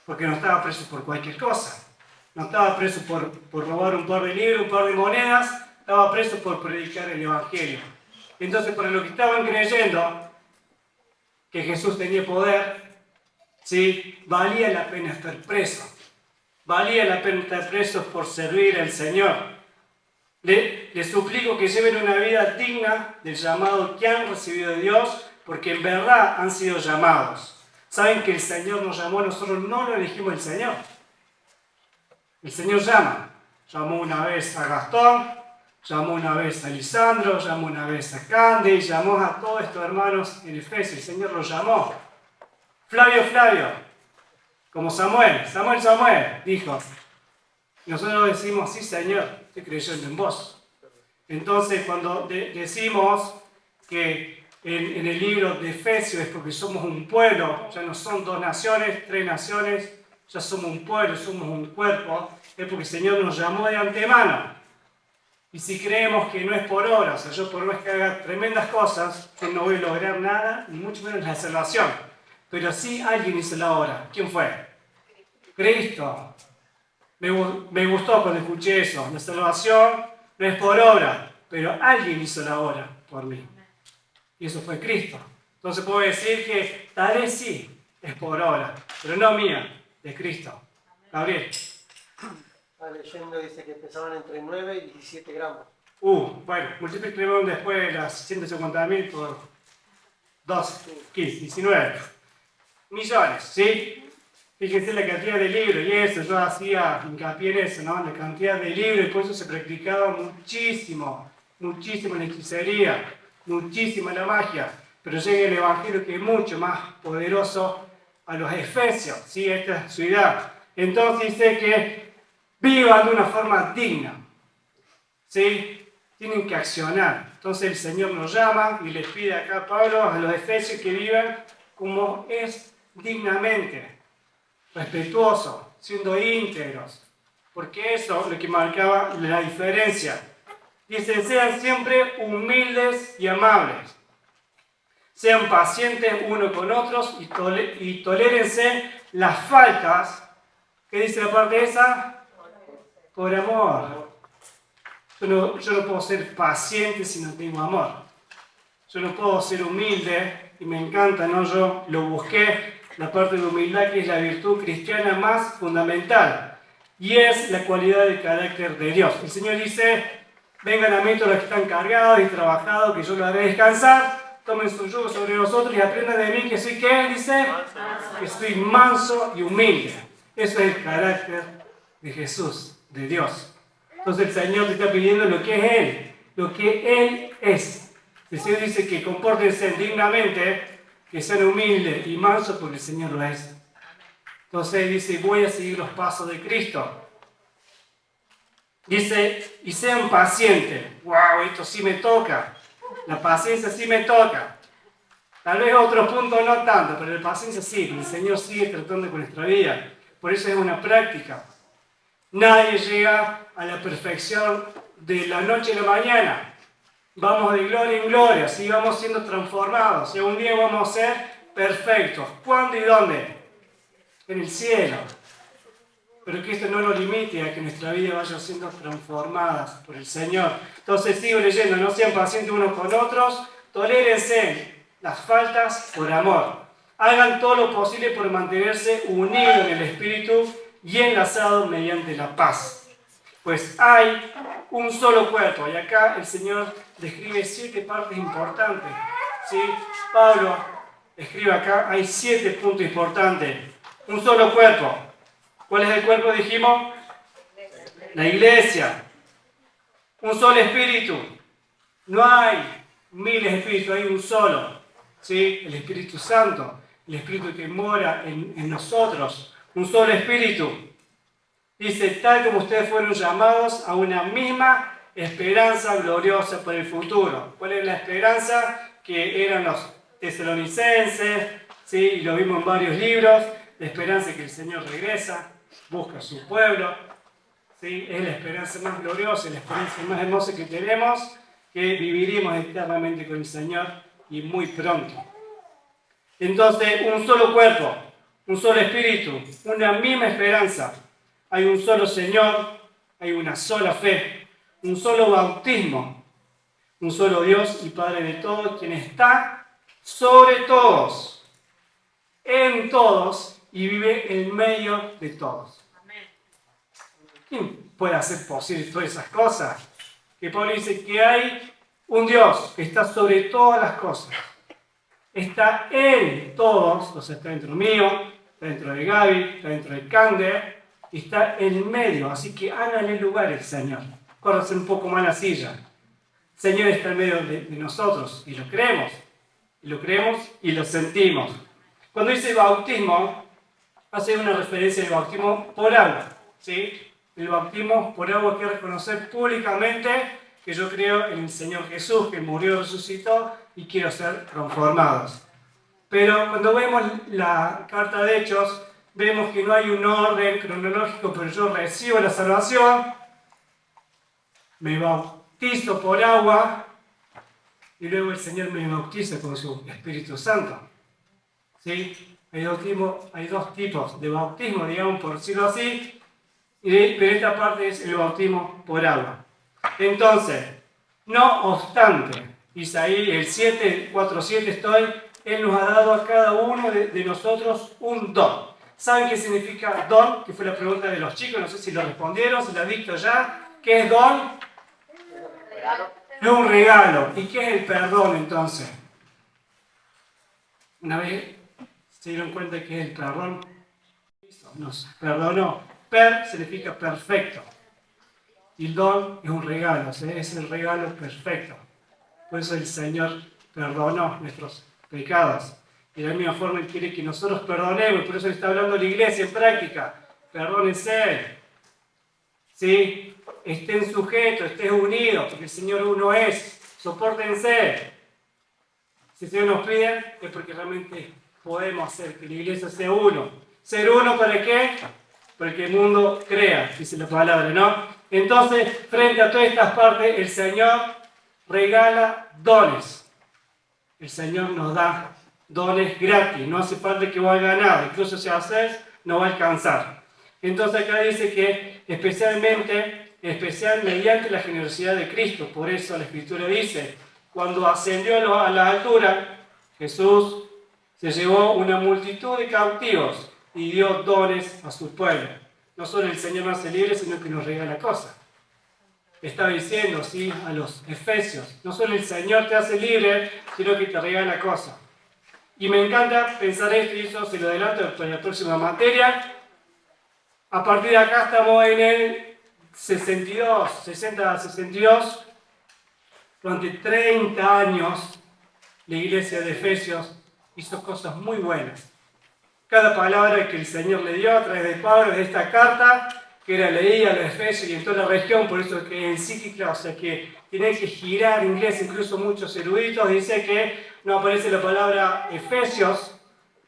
Porque no estaba preso por cualquier cosa. No estaba preso por robar un par de libros, un par de monedas, estaba preso por predicar el Evangelio. Entonces, para los que estaban creyendo que Jesús tenía poder, ¿sí? Valía la pena estar preso. Valía la pena estar preso por servir al Señor. Les suplico que lleven una vida digna del llamado que han recibido de Dios, porque en verdad han sido llamados. Saben que el Señor nos llamó, nosotros no lo elegimos el Señor. El Señor llama. Llamó una vez a Gastón, llamó una vez a Lisandro, llamó una vez a Candy, llamó a todos estos hermanos en Efesios. El Señor los llamó. Flavio, como Samuel, dijo. Nosotros decimos, sí Señor, estoy creyendo en vos. Entonces cuando decimos que en el libro de Efesios es porque somos un pueblo, ya no son 2 naciones, 3 naciones, ya somos un pueblo, somos un cuerpo, es porque el Señor nos llamó de antemano. Y si creemos que no es por obra, o sea, yo por más que haga tremendas cosas, yo no voy a lograr nada, ni mucho menos la salvación. Pero sí alguien hizo la obra. ¿Quién fue? Cristo. Me gustó cuando escuché eso. La salvación no es por obra, pero alguien hizo la obra por mí. Y eso fue Cristo. Entonces puedo decir que tal vez sí es por obra, pero no mía, de Cristo. Gabriel. Está leyendo, dice que pesaban entre 9 y 17 gramos. Bueno, multipliquemos después de las 150.000 por 12, 15, 19 millones, ¿sí? Fíjense la cantidad de libros y eso, yo hacía hincapié en eso, ¿no? La cantidad de libros y por eso se practicaba muchísimo la hechicería, muchísimo la magia, pero llega el Evangelio que es mucho más poderoso a los efesios, ¿sí? Esta ciudad. Entonces dice que vivan de una forma digna, ¿sí? Tienen que accionar. Entonces el Señor nos llama y les pide acá a Pablo, a los efesios, que vivan como es dignamente, respetuoso, siendo íntegros, porque eso es lo que marcaba la diferencia. Dice, sean siempre humildes y amables, sean pacientes unos con otros y tolérense las faltas. ¿Qué dice la parte esa? Por amor. Yo no puedo ser paciente si no tengo amor. Yo no puedo ser humilde, y me encanta, ¿no? Yo lo busqué, la parte de humildad, que es la virtud cristiana más fundamental, y es la cualidad de carácter de Dios. El Señor dice, vengan a mí todos los que están cargados y trabajados, que yo los haré descansar, tomen su yugo sobre vosotros y aprendan de mí, que soy, ¿qué? Dice, que soy manso y humilde. Eso es el carácter de Jesús, de Dios. Entonces el Señor te está pidiendo lo que es Él, lo que Él es. El Señor dice que compórtense dignamente, que sean humildes y mansos, porque el Señor lo es. Entonces dice, voy a seguir los pasos de Cristo. Dice, y sean pacientes. ¡Wow! Esto sí me toca. La paciencia sí me toca. Tal vez otro punto no tanto, pero la paciencia sí. El Señor sigue tratando con nuestra vida. Por eso es una práctica. Nadie llega a la perfección de la noche a la mañana. Vamos de gloria en gloria, ¿sí? Vamos siendo transformados. Y un día vamos a ser perfectos. ¿Cuándo y dónde? En el cielo. Pero que esto no nos limite a que nuestra vida vaya siendo transformada por el Señor. Entonces sigo leyendo, no sean pacientes unos con otros, tolérense las faltas por amor. Hagan todo lo posible por mantenerse unidos en el Espíritu y enlazados mediante la paz. Pues hay un solo cuerpo, y acá el Señor describe 7 partes importantes. ¿Sí? Pablo escribe acá, hay 7 puntos importantes. Un solo cuerpo. ¿Cuál es el cuerpo, dijimos? La iglesia. Un solo espíritu. No hay miles de espíritus, hay un solo. ¿Sí? El Espíritu Santo, el Espíritu que mora en nosotros. Un solo espíritu. Dice, tal como ustedes fueron llamados a una misma esperanza gloriosa por el futuro. ¿Cuál es la esperanza? Que eran los tesalonicenses, ¿sí? Y lo vimos en varios libros, la esperanza de que el Señor regresa, busca a su pueblo, ¿sí? Es la esperanza más gloriosa, la esperanza más hermosa que tenemos, que viviremos eternamente con el Señor y muy pronto. Entonces, un solo cuerpo, un solo espíritu, una misma esperanza. Hay un solo Señor, hay una sola fe, un solo bautismo, un solo Dios y Padre de todos, quien está sobre todos, en todos y vive en medio de todos. ¿Quién puede hacer posible todas esas cosas? Que Pablo dice que hay un Dios que está sobre todas las cosas. Está en todos, o sea, está dentro mío, está dentro de Gaby, está dentro de Kander, y está en medio. Así que háganle lugar al Señor. Córranse un poco más la silla. El Señor está en medio de nosotros y lo creemos. Y lo creemos y lo sentimos. Cuando dice bautismo, hace una referencia al bautismo por agua. ¿Sí? El bautismo por agua hay que reconocer públicamente que yo creo en el Señor Jesús, que murió y resucitó, y quiero ser transformados. Pero cuando vemos la carta de Hechos, vemos que no hay un orden cronológico, pero yo recibo la salvación, me bautizo por agua, y luego el Señor me bautiza con su Espíritu Santo. ¿Sí? Hay dos tipos de bautismo, digamos, por decirlo así, pero esta parte es el bautismo por agua. Entonces, no obstante, Isaías el 7, 4:7 estoy, Él nos ha dado a cada uno de nosotros un don. ¿Saben qué significa don? Que fue la pregunta de los chicos, no sé si lo respondieron, se lo han visto ya. ¿Qué es don? Es un regalo. ¿Y qué es el perdón entonces? Una vez se dieron cuenta que es el perdón, nos perdonó. Per significa perfecto. Y el don es un regalo, ¿sí? Es el regalo perfecto. Por eso el Señor perdonó nuestros pecados. Y de la misma forma Él quiere que nosotros perdonemos. Por eso le está hablando la iglesia en práctica. Perdónense. ¿Sí? Estén sujetos, estén unidos, porque el Señor uno es. Sopórtense. Si el Señor nos pide, es porque realmente podemos hacer que la iglesia sea uno. ¿Ser uno para qué? Para que el mundo crea, dice la palabra, ¿no? Entonces, frente a todas estas partes, el Señor regala dones. El Señor nos da dones gratis, no hace falta que valga nada, incluso si haces, no va a alcanzar. Entonces acá dice que especial mediante la generosidad de Cristo, por eso la Escritura dice, cuando ascendió a la altura, Jesús se llevó una multitud de cautivos y dio dones a su pueblo. No solo el Señor nos hace libres, sino que nos regala cosas. Está diciendo, ¿sí?, a los efesios, no solo el Señor te hace libre, sino que te regala cosas. Y me encanta pensar esto, y eso se lo adelanto para la próxima materia. A partir de acá estamos en el 60-62. Durante 30 años, la iglesia de Efesios hizo cosas muy buenas. Cada palabra que el Señor le dio a través de Pablo, de esta carta, que era leída a los Efesios y en toda la región, por eso que encíclica, o sea que tiene que girar en inglés, incluso muchos eruditos, dice que no aparece la palabra Efesios,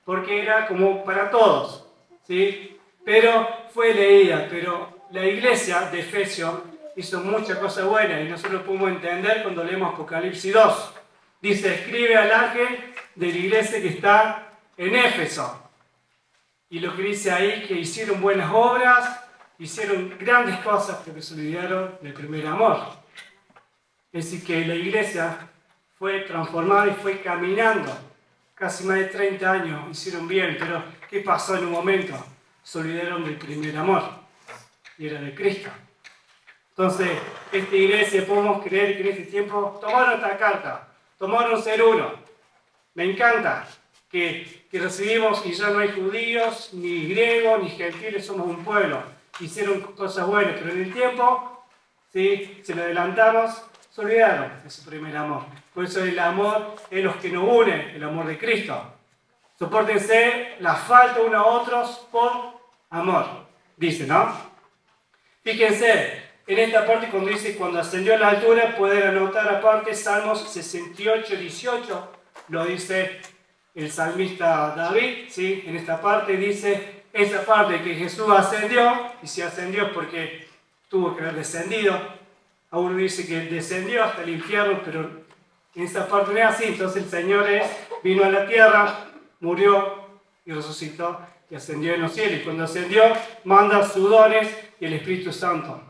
porque era como para todos, ¿sí? Pero fue leída, pero la iglesia de Efesios hizo muchas cosas buenas y nosotros podemos entender cuando leemos Apocalipsis 2. Dice, escribe al ángel de la iglesia que está en Éfeso. Y lo que dice ahí, que hicieron buenas obras, hicieron grandes cosas, pero se olvidaron del primer amor. Es decir, que la iglesia fue transformada y fue caminando. Casi más de 30 años hicieron bien, pero ¿qué pasó en un momento? Se olvidaron del primer amor, y era de Cristo. Entonces, esta iglesia, podemos creer que en este tiempo tomaron esta carta, tomaron ser uno. Me encanta que recibimos y ya no hay judíos, ni griegos, ni gentiles, somos un pueblo. Hicieron cosas buenas, pero en el tiempo, ¿sí?, se lo adelantamos, se olvidaron de su primer amor. Por eso el amor es lo que nos une, el amor de Cristo. Sopórtense la falta unos a otros por amor, dice, ¿no? Fíjense, en esta parte cuando dice, cuando ascendió a la altura, pueden anotar aparte Salmos 68, 18, lo dice el salmista David, ¿sí? En esta parte dice, esa parte que Jesús ascendió, y si ascendió es porque tuvo que haber descendido. Aún dice que descendió hasta el infierno, pero en esta parte no es así. Entonces el Señor vino a la tierra, murió y resucitó y ascendió en los cielos. Y cuando ascendió, manda sus dones y el Espíritu Santo.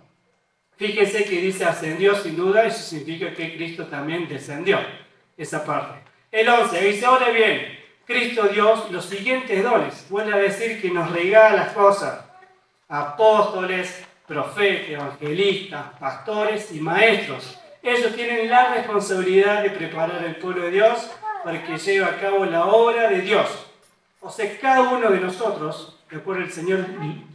Fíjense que dice ascendió sin duda, eso significa que Cristo también descendió, esa parte. El 11 dice, ahora bien, Cristo dio los siguientes dones. Vuelve a decir que nos regala las cosas. Apóstoles, profetas, evangelistas, pastores y maestros. Ellos tienen la responsabilidad de preparar al pueblo de Dios para que lleve a cabo la obra de Dios. O sea, cada uno de nosotros, de acuerdo al Señor,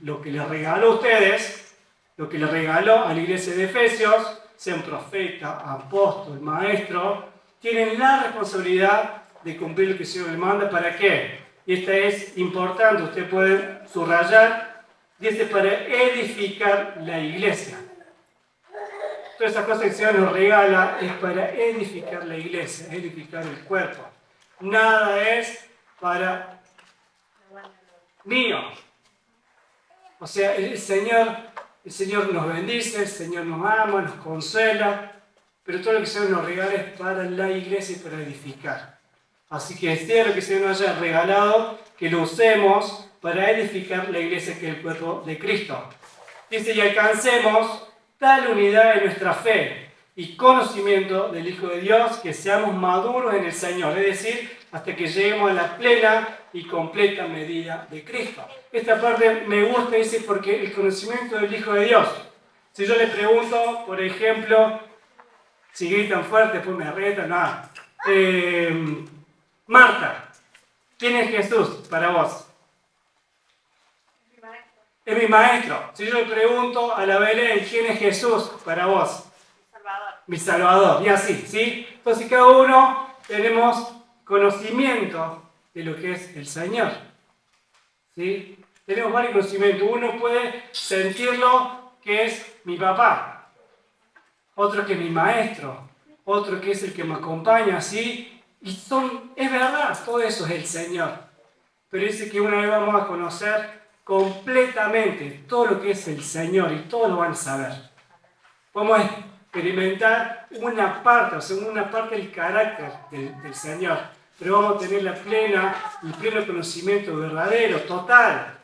lo que les regaló a ustedes, lo que le regaló a la iglesia de Efesios, sean profeta, apóstol, maestro, tienen la responsabilidad de cumplir lo que el Señor le manda. ¿Para qué? Y esta es importante, usted puede subrayar, dice para edificar la iglesia. Todas esas cosas que el Señor nos regala es para edificar la iglesia, edificar el cuerpo. Nada es para mío. O sea, el Señor nos bendice, el Señor nos ama, nos consuela, pero todo lo que el Señor nos regala es para la iglesia y para edificar. Así que sea lo que el Señor nos haya regalado, que lo usemos para edificar la iglesia que es el cuerpo de Cristo. Dice, y alcancemos tal unidad en nuestra fe y conocimiento del Hijo de Dios, que seamos maduros en el Señor, es decir, hasta que lleguemos a la plena y completa medida de Cristo. Esta parte me gusta, dice, porque el conocimiento del Hijo de Dios. Si yo le pregunto, por ejemplo, si gritan fuerte, después me retan, nada. Marta, ¿quién es Jesús para vos? Es mi maestro. Si yo le pregunto a la Belén, ¿quién es Jesús para vos? Mi Salvador. Y así, ¿sí? Entonces cada uno tenemos conocimiento de lo que es el Señor. ¿Sí? Tenemos varios conocimientos. Uno puede sentirlo que es mi papá, otro que es mi maestro, otro que es el que me acompaña, ¿sí? Y es verdad, todo eso es el Señor. Pero dice que una vez vamos a conocer completamente todo lo que es el Señor y todos lo van a saber. Vamos a experimentar una parte, o sea, una parte del carácter del Señor, pero vamos a tener el pleno conocimiento verdadero, total,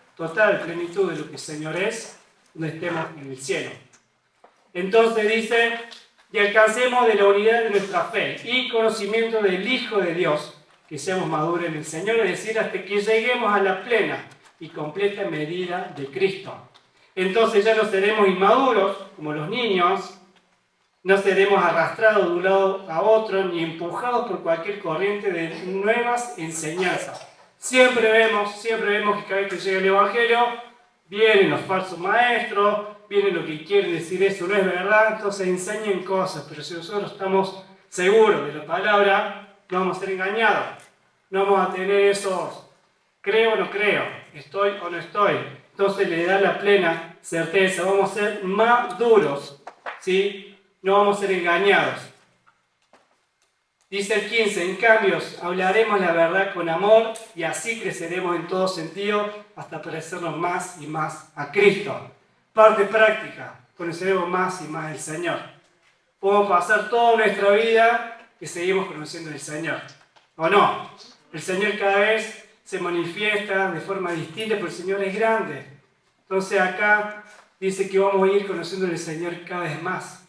plenitud de lo que el Señor es, donde estemos en el cielo. Entonces dice, y alcancemos de la unidad de nuestra fe y conocimiento del Hijo de Dios, que seamos maduros en el Señor, es decir, hasta que lleguemos a la plena y completa medida de Cristo. Entonces ya no seremos inmaduros como los niños, no seremos arrastrados de un lado a otro ni empujados por cualquier corriente de nuevas enseñanzas. Siempre vemos que cada vez que llega el Evangelio vienen los falsos maestros, vienen los que quieren decir eso no es verdad, entonces enseñan cosas, pero si nosotros estamos seguros de la palabra, no vamos a ser engañados, no vamos a tener esos creo o no creo, estoy o no estoy. Entonces le da la plena certeza, vamos a ser maduros, ¿sí? No vamos a ser engañados. Dice el 15, en cambio, hablaremos la verdad con amor y así creceremos en todo sentido hasta parecernos más y más a Cristo. Parte práctica, conoceremos más y más al Señor. Podemos pasar toda nuestra vida que seguimos conociendo al Señor, ¿o no? El Señor cada vez se manifiesta de forma distinta, pero el Señor es grande. Entonces acá dice que vamos a ir conociendo al Señor cada vez más.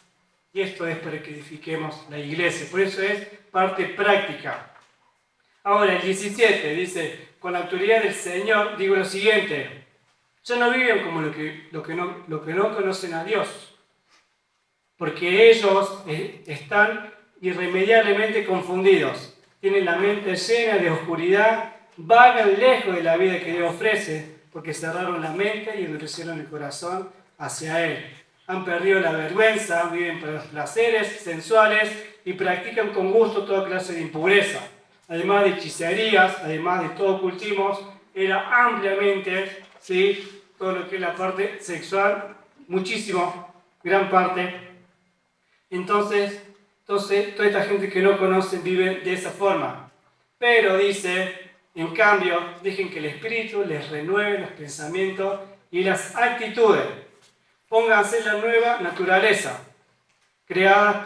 Y esto es para que edifiquemos la iglesia. Por eso es parte práctica. Ahora, el 17 dice, con la autoridad del Señor, digo lo siguiente. Ya no viven como lo que no conocen a Dios. Porque ellos están irremediablemente confundidos. Tienen la mente llena de oscuridad, vagan lejos de la vida que Dios ofrece, porque cerraron la mente y endurecieron el corazón hacia Él. Han perdido la vergüenza, viven para los placeres sensuales y practican con gusto toda clase de impureza. Además de hechicerías, además de todo ocultismo, era ampliamente, ¿sí?, todo lo que es la parte sexual, muchísimo, gran parte. Entonces toda esta gente que no conoce vive de esa forma. Pero dice, En cambio, dejen que el Espíritu les renueve los pensamientos y las actitudes. Pónganse la nueva naturaleza, creadas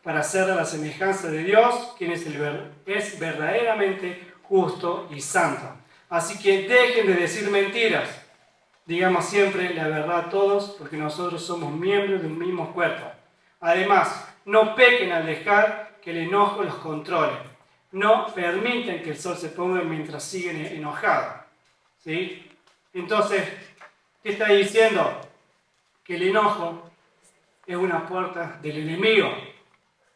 para ser a la semejanza de Dios, quien es verdaderamente justo y santo. Así que dejen de decir mentiras. Digamos siempre la verdad a todos, porque nosotros somos miembros de un mismo cuerpo. Además, no pequen al dejar que el enojo los controle. No permiten que el sol se ponga mientras siguen enojados. ¿Sí? Entonces, ¿qué está diciendo? Que el enojo es una puerta del enemigo.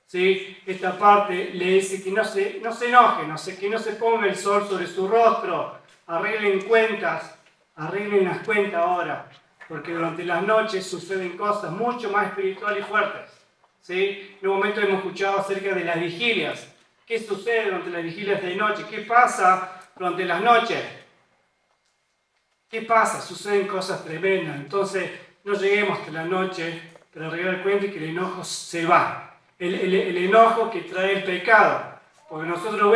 ¿Sí? Esta parte le dice que no se enoje, que no se ponga el sol sobre su rostro. Arreglen las cuentas ahora, porque durante las noches suceden cosas mucho más espirituales y fuertes. ¿Sí? En un momento hemos escuchado acerca de las vigilias. ¿Qué sucede durante las vigilias de noche? ¿Qué pasa durante las noches? ¿Qué pasa? Suceden cosas tremendas. Entonces, no lleguemos hasta la noche para arreglar cuenta y que el enojo se va. El enojo que trae el pecado. Porque nosotros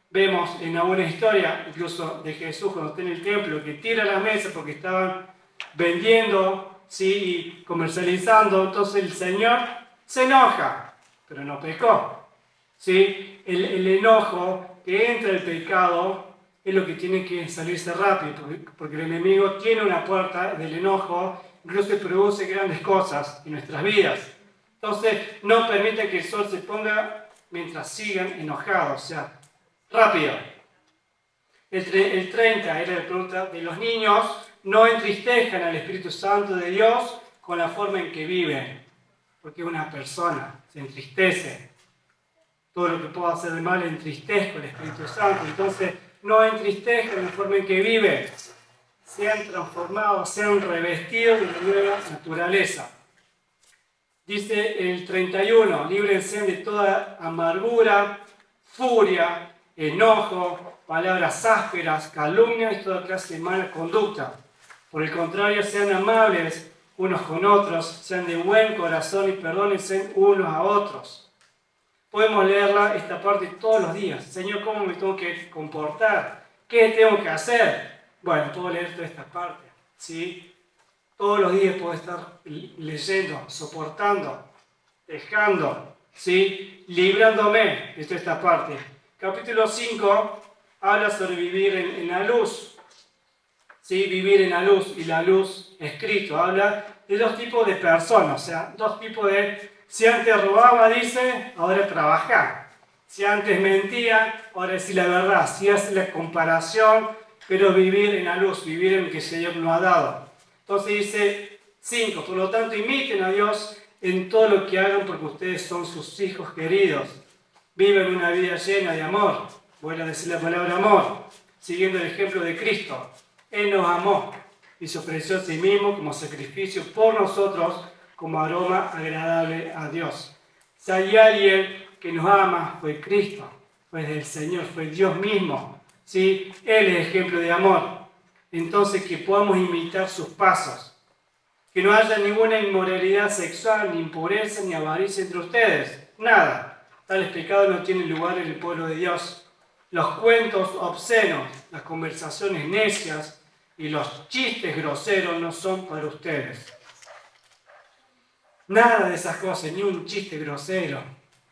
vemos en alguna historia, incluso de Jesús cuando está en el templo, que tira la mesa porque estaban vendiendo, ¿sí? Y comercializando. Entonces el Señor se enoja, pero no pecó. ¿Sí? El enojo que entra el pecado es lo que tiene que salirse rápido, porque el enemigo tiene una puerta del enojo, incluso produce grandes cosas en nuestras vidas. Entonces, no permiten que el sol se ponga mientras sigan enojados, o sea, rápido. El 30 era la pregunta de los niños: no entristezcan al Espíritu Santo de Dios con la forma en que viven, porque una persona se entristece. Todo lo que puedo hacer de mal entristezco al Espíritu Santo. Entonces, no entristezcan la forma en que viven. Sean transformados, sean revestidos de la nueva naturaleza. Dice el 31, líbrense de toda amargura, furia, enojo, palabras ásperas, calumnia y toda clase de mala conducta. Por el contrario, sean amables unos con otros, sean de buen corazón y perdónense unos a otros. Podemos leerla esta parte todos los días. Señor, ¿cómo me tengo que comportar? ¿Qué tengo que hacer? Bueno, puedo leer toda esta parte, ¿sí? Todos los días puedo estar leyendo, soportando, dejando, ¿sí? Librándome de toda esta parte. Capítulo 5 habla sobre vivir en la luz, ¿sí? Vivir en la luz, y la luz escrito. Habla de dos tipos de personas, o sea, dos tipos de... Si antes robaba, dice, ahora trabaja. Si antes mentía, ahora decir la verdad. Si hace la comparación, pero vivir en la luz, vivir en lo que el Señor nos ha dado. Entonces dice 5, por lo tanto imiten a Dios en todo lo que hagan, porque ustedes son sus hijos queridos. Viven una vida llena de amor. Voy a decir la palabra amor, siguiendo el ejemplo de Cristo. Él nos amó y se ofreció a sí mismo como sacrificio por nosotros, como aroma agradable a Dios. Si hay alguien que nos ama, fue Cristo, fue el Señor, fue Dios mismo. ¿Sí? Él es ejemplo de amor. Entonces, que podamos imitar sus pasos. Que no haya ninguna inmoralidad sexual, ni impureza, ni avaricia entre ustedes. Nada. Tales pecados no tienen lugar en el pueblo de Dios. Los cuentos obscenos, las conversaciones necias y los chistes groseros no son para ustedes. Nada de esas cosas, ni un chiste grosero,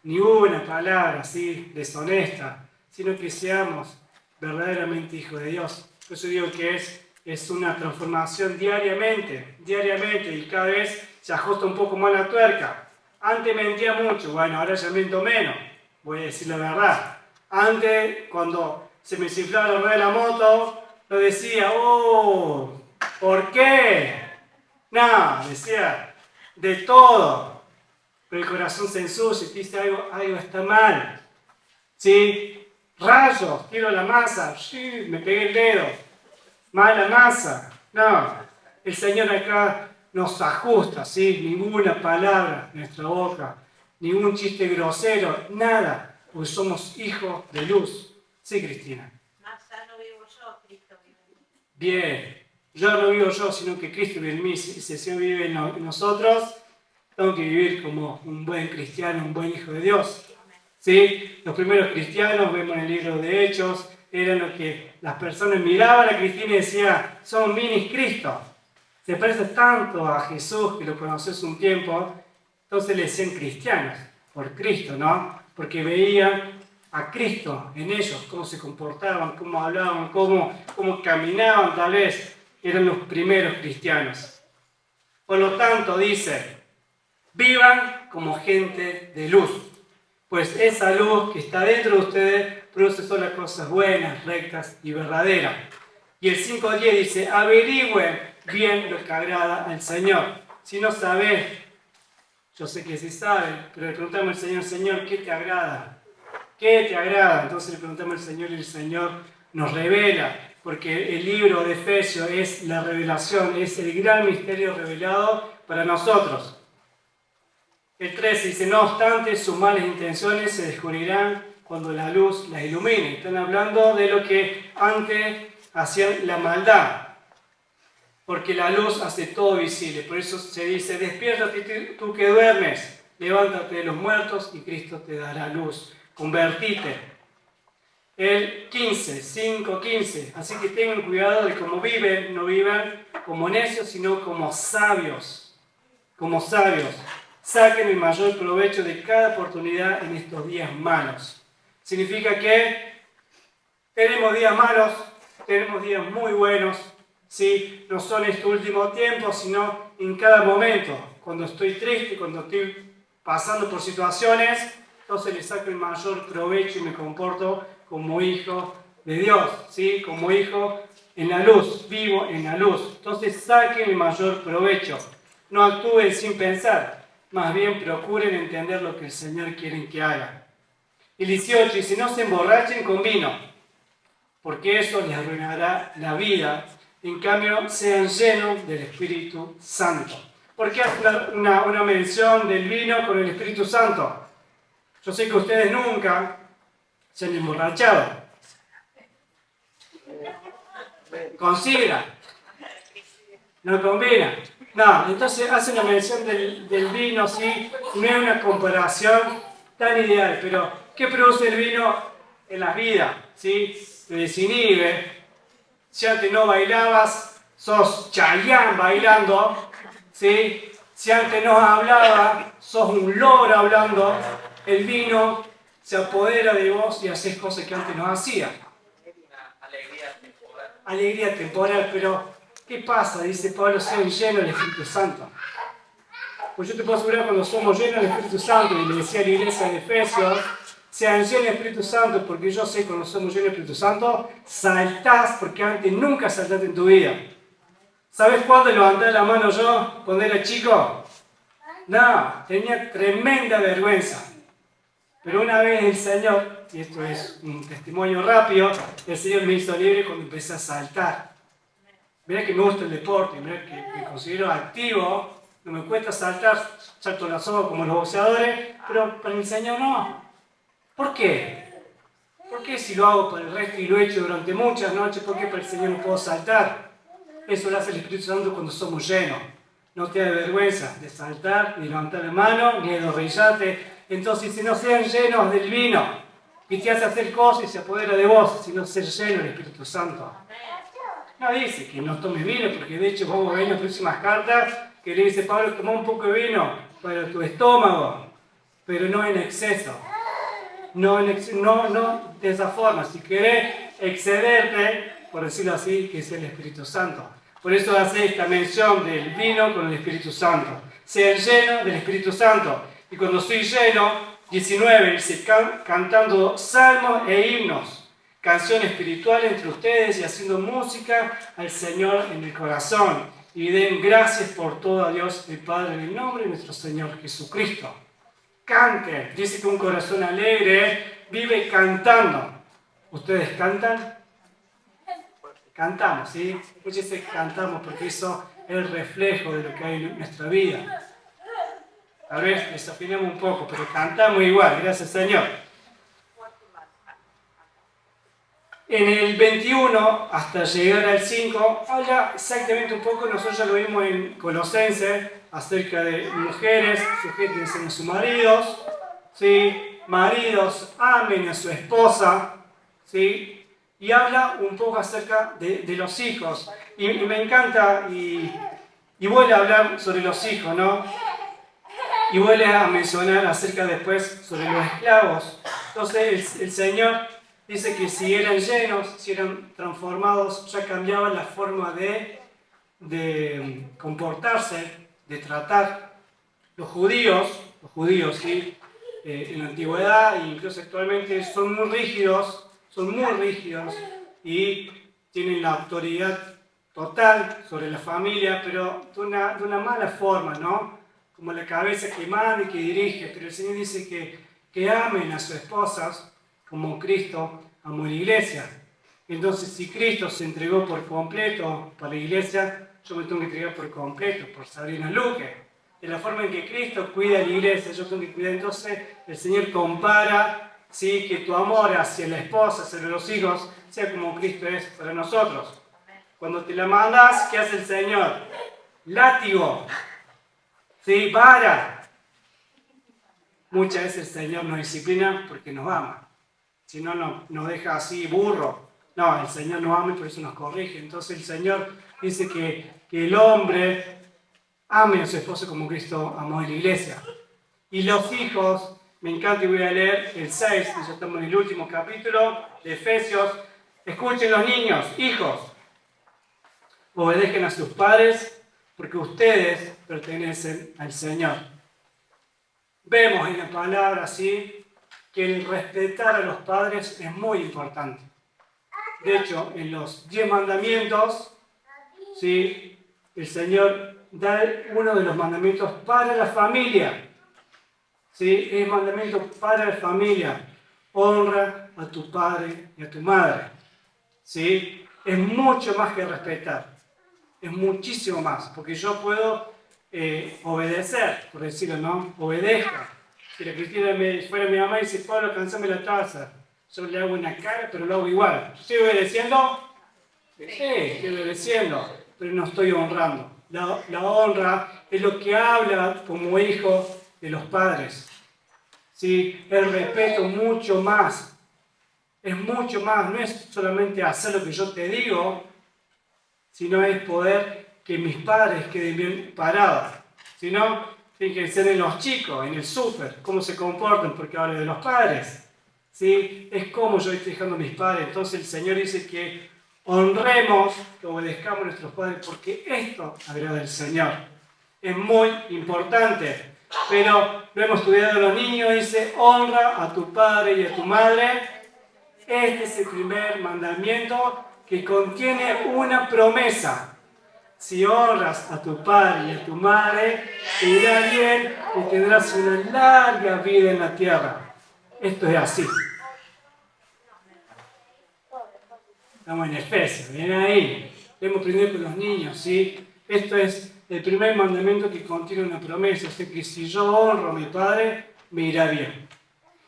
ni una palabra así deshonesta, sino que seamos verdaderamente hijos de Dios. Por eso digo que es una transformación diariamente, y cada vez se ajusta un poco más la tuerca. Antes mentía mucho, bueno, ahora ya miento menos, voy a decir la verdad. Antes, cuando se me cifraba la rueda de la moto, lo decía, ¿por qué? No, decía de todo, pero el corazón se ensucia y dice algo está mal. ¿Sí? Rayos, tiro la masa, me pegué el dedo, mala masa. No, el Señor acá nos ajusta, ¿sí? Ninguna palabra en nuestra boca, ningún chiste grosero, nada, porque somos hijos de luz. Sí, Cristina. Más ya no vivo yo, Cristo vive en mí. Bien, yo no vivo yo, sino que Cristo vive en mí. Si el Señor vive en nosotros, tengo que vivir como un buen cristiano, un buen hijo de Dios. ¿Sí? Los primeros cristianos, vemos en el libro de Hechos, era lo que las personas miraban a Cristina y decían, son minis Cristo. Se parece tanto a Jesús, que lo conoces un tiempo, entonces le decían cristianos, por Cristo, ¿no? Porque veían a Cristo en ellos, cómo se comportaban, cómo hablaban, cómo caminaban, tal vez eran los primeros cristianos. Por lo tanto, dice, vivan como gente de luz, pues esa luz que está dentro de ustedes produce solo cosas buenas, rectas y verdaderas. Y el 5.10 dice, averigüen bien lo que agrada al Señor. Si no sabes, yo sé que sí saben, pero le preguntamos al Señor, Señor, ¿qué te agrada? ¿Qué te agrada? Entonces le preguntamos al Señor y el Señor nos revela, porque el libro de Efesios es la revelación, es el gran misterio revelado para nosotros. El 13 dice, no obstante, sus malas intenciones se descubrirán cuando la luz las ilumine. Están hablando de lo que antes hacían la maldad, porque la luz hace todo visible. Por eso se dice, despiértate tú que duermes, levántate de los muertos y Cristo te dará luz. Convertite. El 5.15, así que tengan cuidado de cómo viven, no vivan como necios, sino como sabios. Como sabios. Saquen el mayor provecho de cada oportunidad en estos días malos. Significa que tenemos días malos, tenemos días muy buenos, ¿sí? No son este último tiempo, sino en cada momento. Cuando estoy triste, cuando estoy pasando por situaciones, entonces le saco el mayor provecho y me comporto como hijo de Dios, ¿sí? Como hijo en la luz, vivo en la luz. Entonces saquen el mayor provecho. No actúen sin pensar, más bien procuren entender lo que el Señor quiere que haga. El 18 dice, no se emborrachen con vino, porque eso les arruinará la vida. En cambio, sean llenos del Espíritu Santo. ¿Por qué hace una mención del vino con el Espíritu Santo? Yo sé que ustedes nunca se han emborrachado. Considera. No combina. No, entonces hace una mención del vino, ¿sí? No es una comparación tan ideal, pero ¿qué produce el vino en la vida? ¿Sí? Te desinhibe. Si antes no bailabas, sos Chayanne bailando, ¿sí? Si antes no hablabas, sos un loro hablando. El vino se apodera de vos y haces cosas que antes no hacías. Alegría temporal. Alegría temporal, pero ¿qué pasa? Dice Pablo, sean llenos del Espíritu Santo. Pues yo te puedo asegurar, cuando somos llenos del Espíritu Santo, y le decía a la iglesia de Efesios, sean llenos del Espíritu Santo, porque yo sé que cuando somos llenos del Espíritu Santo, saltás, porque antes nunca saltaste en tu vida. ¿Sabes cuándo levanté la mano yo cuando era chico? No, tenía tremenda vergüenza. Pero una vez el Señor, y esto es un testimonio rápido, el Señor me hizo libre cuando empecé a saltar. Mirá que me gusta el deporte, mirá que me considero activo, no me cuesta saltar, salto la soga como los boxeadores, pero para el Señor no. ¿Por qué? ¿Por qué si lo hago para el resto y lo he hecho durante muchas noches, por qué para el Señor no puedo saltar? Eso lo hace el Espíritu Santo cuando somos llenos. No te da vergüenza de saltar, ni levantar la mano, ni de arrodillarte. Entonces, si no sean llenos del vino, que te hace hacer cosas y se apodera de vos, sino ser lleno del Espíritu Santo. No dice que no tomes vino, porque de hecho vamos a ver en las próximas cartas que le dice Pablo, toma un poco de vino para tu estómago, pero no en exceso. No de esa forma. Si querés excederte, por decirlo así, que es el Espíritu Santo. Por eso hace esta mención del vino con el Espíritu Santo. Sean llenos del Espíritu Santo. Y cuando estoy lleno, 19, dice, cantando salmos e himnos, canción espiritual entre ustedes y haciendo música al Señor en el corazón. Y den gracias por todo a Dios el Padre en el nombre de nuestro Señor Jesucristo. Canten. Dice que un corazón alegre vive cantando. ¿Ustedes cantan? Cantamos, ¿sí? Muchas veces cantamos porque eso es el reflejo de lo que hay en nuestra vida. Tal vez desafinamos un poco, pero cantamos igual, gracias Señor. En el 21 hasta llegar al 5, habla exactamente un poco, nosotros ya lo vimos en Colosenses, acerca de mujeres, sujétense a sus maridos, ¿sí? Maridos, amen a su esposa, ¿sí? y habla un poco acerca de los hijos. Y me encanta, y vuelve a hablar sobre los hijos, ¿no? Y vuelve a mencionar acerca después sobre los esclavos. Entonces el Señor dice que si eran llenos, si eran transformados, ya cambiaba la forma de comportarse, de tratar. Los judíos, ¿sí? En la antigüedad e incluso actualmente son muy rígidos y tienen la autoridad total sobre la familia, pero de una mala forma, ¿no? Como la cabeza que manda y que dirige. Pero el Señor dice que amen a sus esposas como Cristo amó la iglesia. Entonces, si Cristo se entregó por completo para la iglesia, yo me tengo que entregar por completo por Sabrina Luque. De la forma en que Cristo cuida a la iglesia, yo tengo que cuidar. Entonces, el Señor compara, ¿sí?, que tu amor hacia la esposa, hacia los hijos, sea como Cristo es para nosotros. Cuando te la mandas, ¿qué hace el Señor? Látigo, ¿sí?, vara. Muchas veces el Señor nos disciplina porque nos ama. Si no, nos deja así burro. No, el Señor nos ama y por eso nos corrige. Entonces el Señor dice que el hombre ame a su esposo como Cristo amó a la iglesia. Y los hijos, me encanta, y voy a leer el 6, y ya estamos en el último capítulo de Efesios. Escuchen los niños, hijos, obedezcan a sus padres porque ustedes pertenecen al Señor. Vemos en la palabra, ¿sí?, que el respetar a los padres es muy importante. De hecho, en los 10 mandamientos, ¿sí?, el Señor da uno de los mandamientos para la familia. ¿Sí? Es mandamiento para la familia. Honra a tu padre y a tu madre. ¿Sí? Es mucho más que respetar. Es muchísimo más. Porque yo puedo obedecer, por decirlo, ¿no? Obedezca. Si la Cristina fuera mi mamá y dice, Pablo, cansame la taza. Yo le hago una cara, pero lo hago igual. ¿Estoy obedeciendo? Sí, estoy obedeciendo, pero no estoy honrando. La honra es lo que habla como hijo de los padres. ¿Sí? El respeto mucho más. Es mucho más. No es solamente hacer lo que yo te digo, sino es poder que mis padres queden bien parados. Sino, tienen que ser en los chicos, en el súper, cómo se comportan, porque habla de los padres. ¿Sí? Es como yo estoy dejando a mis padres. Entonces el Señor dice que honremos, que obedezcamos a nuestros padres, porque esto agrada al Señor. Es muy importante. Pero lo hemos estudiado a los niños, dice, honra a tu padre y a tu madre. Este es el primer mandamiento que contiene una promesa. Si honras a tu padre y a tu madre, te irá bien y tendrás una larga vida en la tierra. Esto es así. Estamos en Efesios, ven ahí. Hemos aprendido con los niños, ¿sí? Esto es el primer mandamiento que contiene una promesa. O sea que si yo honro a mi padre, me irá bien.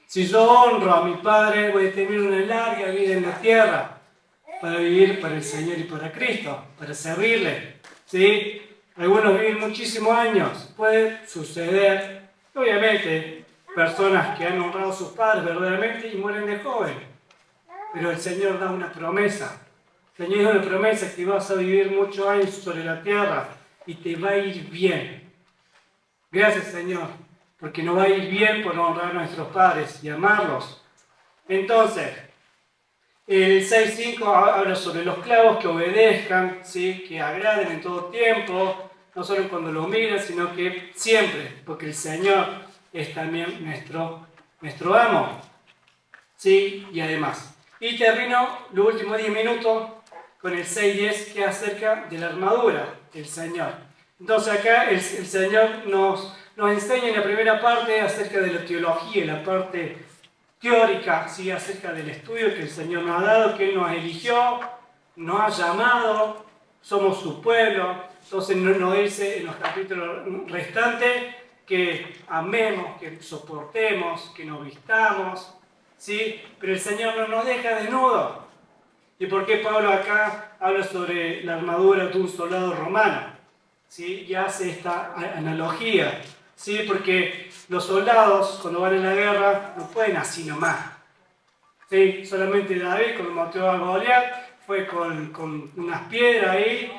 Si yo honro a mi padre, voy a tener una larga vida en la tierra para vivir para el Señor y para Cristo, para servirle, ¿sí? Algunos viven muchísimos años. Puede suceder, obviamente, personas que han honrado a sus padres verdaderamente y mueren de joven. Pero el Señor da una promesa. El Señor da una promesa que vas a vivir muchos años sobre la tierra y te va a ir bien. Gracias, Señor, porque nos va a ir bien por honrar a nuestros padres y amarlos. Entonces, el 6.5 habla sobre los esclavos que obedezcan, ¿sí?, que agraden en todo tiempo, no solo cuando lo miran, sino que siempre, porque el Señor es también nuestro amo. ¿Sí? Y además. Y termino los últimos 10 minutos con el 6.10, que es acerca de la armadura del Señor. Entonces acá el Señor nos enseña en la primera parte acerca de la teología, la parte teórica, ¿sí?, acerca del estudio que el Señor nos ha dado, que Él nos eligió, nos ha llamado, somos su pueblo. Entonces nos dice en los capítulos restantes que amemos, que soportemos, que nos vistamos, ¿sí? Pero el Señor no nos deja desnudos. ¿Y por qué Pablo acá habla sobre la armadura de un soldado romano? ¿Sí? Y hace esta analogía, ¿sí? Porque los soldados, cuando van a la guerra, no pueden así nomás. Sí, solamente David cuando mató a Goliat fue con unas piedras ahí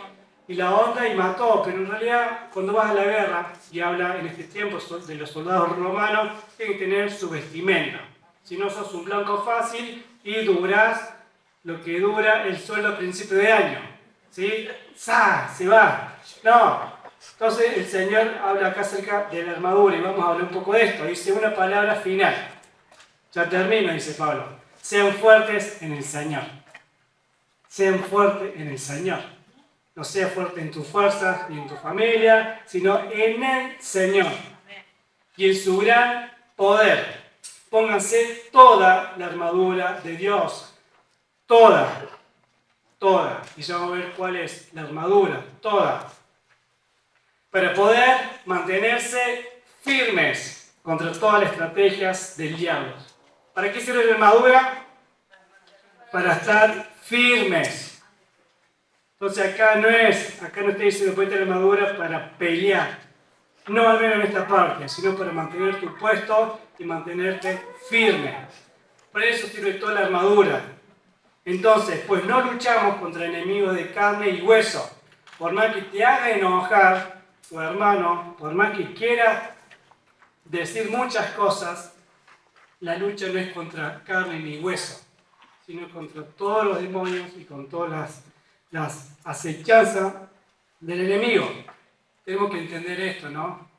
y la onda y mató, pero en realidad cuando vas a la guerra y habla en este tiempo de los soldados romanos, tienen que tener su vestimenta. Si no sos un blanco fácil y durás lo que dura el sueldo a principio de año. ¿Sí? ¡Sa! Se va. No. Entonces el Señor habla acá acerca de la armadura y vamos a hablar un poco de esto. Dice una palabra final. Ya termino, dice Pablo. Sean fuertes en el Señor. Sean fuertes en el Señor. No seas fuerte en tus fuerzas ni en tu familia, sino en el Señor. Y en su gran poder. Pónganse toda la armadura de Dios. Toda. Toda. Y ya vamos a ver cuál es la armadura. Toda. Para poder mantenerse firmes contra todas las estrategias del diablo. ¿Para qué sirve la armadura? Para estar firmes. Entonces acá no está diciendo ponte la armadura para pelear. No al menos en esta parte, sino para mantener tu puesto y mantenerte firme. Por eso sirve toda la armadura. Entonces, pues no luchamos contra enemigos de carne y hueso. Por más que te haga enojar tu hermano, por más que quiera decir muchas cosas, la lucha no es contra carne ni hueso, sino contra todos los demonios y con todas las acechanzas del enemigo. Tenemos que entender esto, ¿no?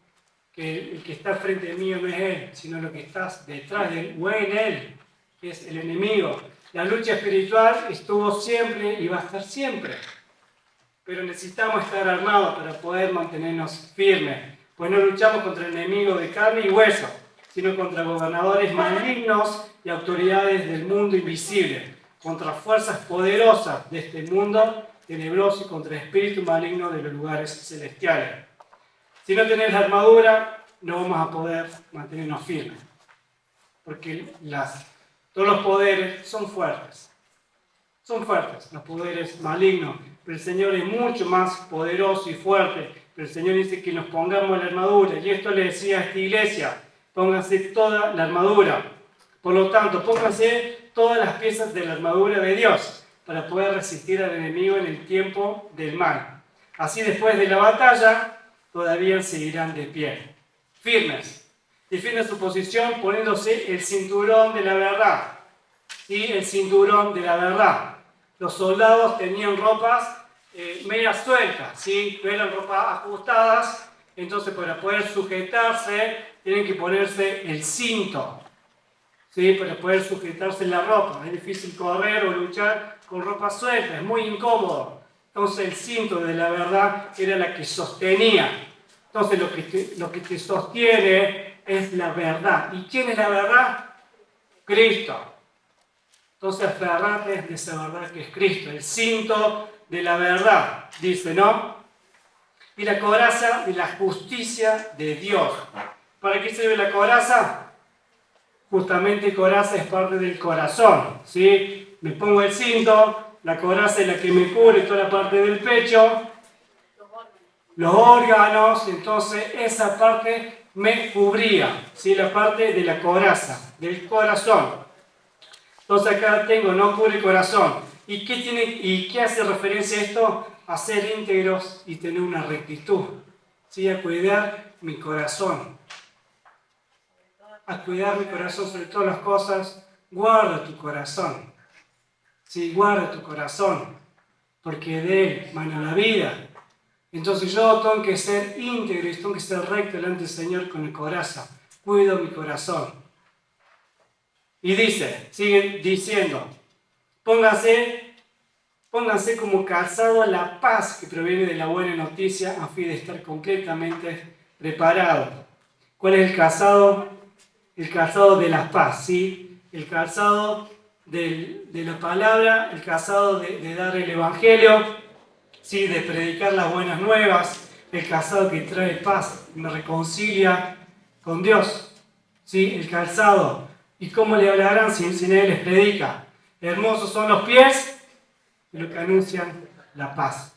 Que el que está frente de mí no es él, sino lo que está detrás de él o en él, que es el enemigo. La lucha espiritual estuvo siempre y va a estar siempre. Pero necesitamos estar armados para poder mantenernos firmes. Pues no luchamos contra el enemigo de carne y hueso, sino contra gobernadores malignos y autoridades del mundo invisible, contra fuerzas poderosas de este mundo tenebroso y contra espíritus malignos de los lugares celestiales. Si no tenés la armadura, no vamos a poder mantenernos firmes. Porque todos los poderes son fuertes. Son fuertes, los poderes malignos. Pero el Señor es mucho más poderoso y fuerte. Pero el Señor dice que nos pongamos la armadura. Y esto le decía a esta iglesia. Pónganse toda la armadura. Por lo tanto, pónganse todas las piezas de la armadura de Dios para poder resistir al enemigo en el tiempo del mal. Así después de la batalla, todavía seguirán de pie. Firmes. Defienden su posición poniéndose el cinturón de la verdad. ¿Sí? El cinturón de la verdad. Los soldados tenían ropas medias sueltas, ¿sí? No eran ropas ajustadas, entonces para poder sujetarse tienen que ponerse el cinto, ¿sí? Para poder sujetarse la ropa. Es difícil correr o luchar con ropa suelta, es muy incómodo. Entonces el cinto de la verdad era la que sostenía. Entonces lo que te sostiene es la verdad. ¿Y quién es la verdad? Cristo. Entonces aferrate de esa verdad que es Cristo, el cinto de la verdad, dice, ¿no? Y la coraza de la justicia de Dios. ¿Para qué sirve la coraza? Justamente coraza es parte del corazón, ¿sí? Me pongo el cinto, la coraza es la que me cubre toda la parte del pecho, los órganos, entonces esa parte me cubría, ¿sí? La parte de la coraza, del corazón. Entonces acá tengo, no cubre el corazón. ¿Y qué hace referencia a esto? A ser íntegros y tener una rectitud. ¿Sí? A cuidar mi corazón. A cuidar mi corazón sobre todas las cosas. Guarda tu corazón. ¿Sí? Guarda tu corazón. Porque de él mana la vida. Entonces yo tengo que ser íntegro y tengo que ser recto delante del Señor con el corazón. Cuido mi corazón. Y sigue diciendo, pónganse como calzado a la paz que proviene de la buena noticia a fin de estar completamente preparados. ¿Cuál es el calzado? El calzado de la paz, ¿sí? El calzado de la palabra, el calzado de dar el evangelio, ¿sí? De predicar las buenas nuevas, el calzado que trae paz, me reconcilia con Dios, ¿sí? El calzado. ¿Y cómo le hablarán si nadie les predica? Hermosos son los pies de los que anuncian la paz.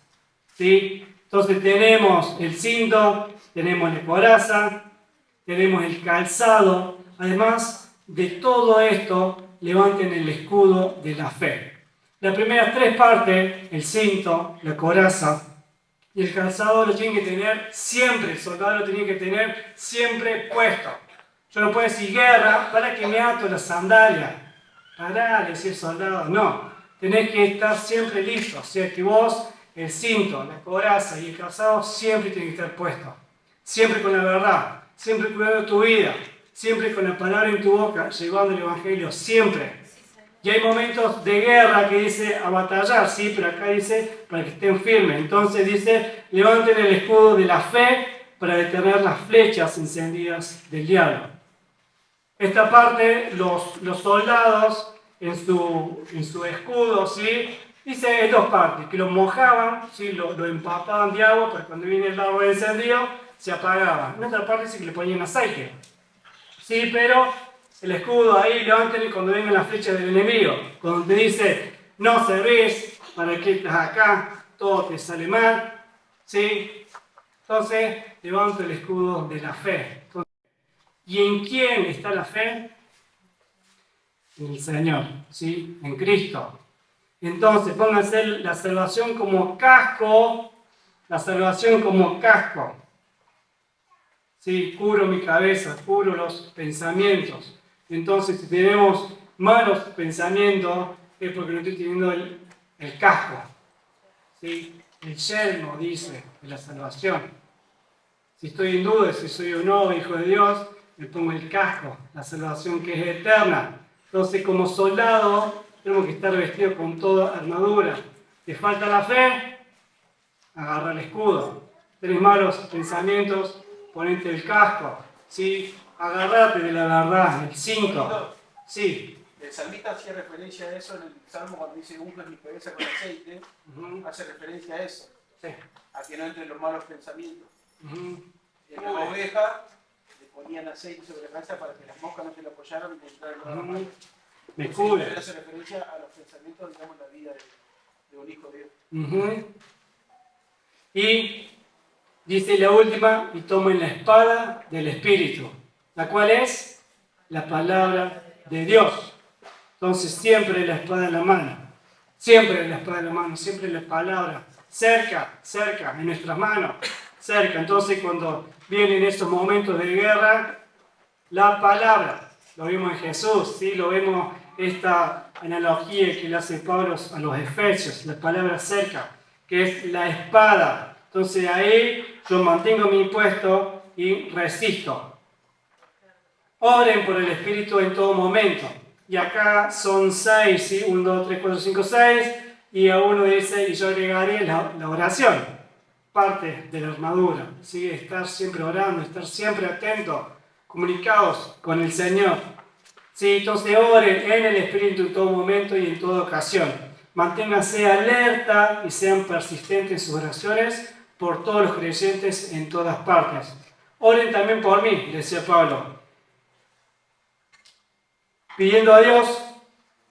¿Sí? Entonces tenemos el cinto, tenemos la coraza, tenemos el calzado. Además de todo esto, levanten el escudo de la fe. Las primeras 3 partes, el cinto, la coraza y el calzado, lo tienen que tener siempre, el soldado lo tiene que tener siempre puesto. Yo no puedo decir guerra, para que me ato la sandalia. Pará, decir soldado, no. Tenés que estar siempre listo. O sea que vos, el cinto, la coraza y el calzado siempre tienen que estar puestos. Siempre con la verdad, siempre cuidando tu vida, siempre con la palabra en tu boca, llevando el evangelio, siempre. Y hay momentos de guerra que dice a batallar, sí, pero acá dice para que estén firmes. Entonces dice, levanten el escudo de la fe para detener las flechas encendidas del diablo. Esta parte, los soldados en su escudo, ¿sí? Dice en 2 partes, que lo mojaban, ¿sí? Lo empapaban de agua, para cuando viene el agua encendido, se apagaba. En otra parte dice que le ponían aceite. Sí, pero el escudo ahí, levanten cuando vengan las flechas del enemigo. Cuando te dice, no servís, ¿para qué estás acá? Todo te sale mal. ¿Sí? Entonces, levanta el escudo de la fe. Entonces, ¿y en quién está la fe? En el Señor, ¿sí? En Cristo. Entonces, pónganse la salvación como casco. La salvación como casco. ¿Sí? Cubro mi cabeza, cubro los pensamientos. Entonces, si tenemos malos pensamientos, es porque no estoy teniendo el casco. ¿Sí? El yelmo, dice, de la salvación. Si estoy en duda, si soy o no hijo de Dios, me pongo el casco, la salvación que es eterna. Entonces, como soldado, tenemos que estar vestidos con toda armadura. ¿Te falta la fe? Agarra el escudo. ¿Tenés malos pensamientos? Ponete el casco, ¿sí? Agarrate de la verdad, el cinto. Sí. El salmista hacía referencia a eso en el Salmo cuando dice unges mi cabeza con aceite, hace referencia a eso, Sí. a que no entren los malos pensamientos. Y en la Cubre. oveja le ponían aceite sobre la cabeza para que las moscas no se le apoyaran y le entraran los malos. Me cubre. Hace referencia a los pensamientos, digamos, la vida de un hijo de Dios. Y dice la última, y tomen la espada del Espíritu, la cual es la palabra de Dios. Entonces siempre la espada en la mano, siempre la espada en la mano, siempre la palabra, cerca, en nuestras manos, cerca. Entonces cuando vienen esos momentos de guerra, la palabra, lo vimos en Jesús, ¿sí? Lo vemos esta analogía que le hace Pablo a los Efesios, la palabra cerca, que es la espada. Entonces ahí yo mantengo mi puesto y resisto. Oren por el Espíritu en todo momento. Y acá son 6, ¿sí? 1, 2, 3, 4, 5, 6. Y a uno dice, y yo agregaré la oración. Parte de la armadura. ¿Sí? Estar siempre orando, estar siempre atentos, comunicados con el Señor. ¿Sí? Entonces oren en el Espíritu en todo momento y en toda ocasión. Manténganse alerta y sean persistentes en sus oraciones por todos los creyentes en todas partes. Oren también por mí, decía Pablo, pidiendo a Dios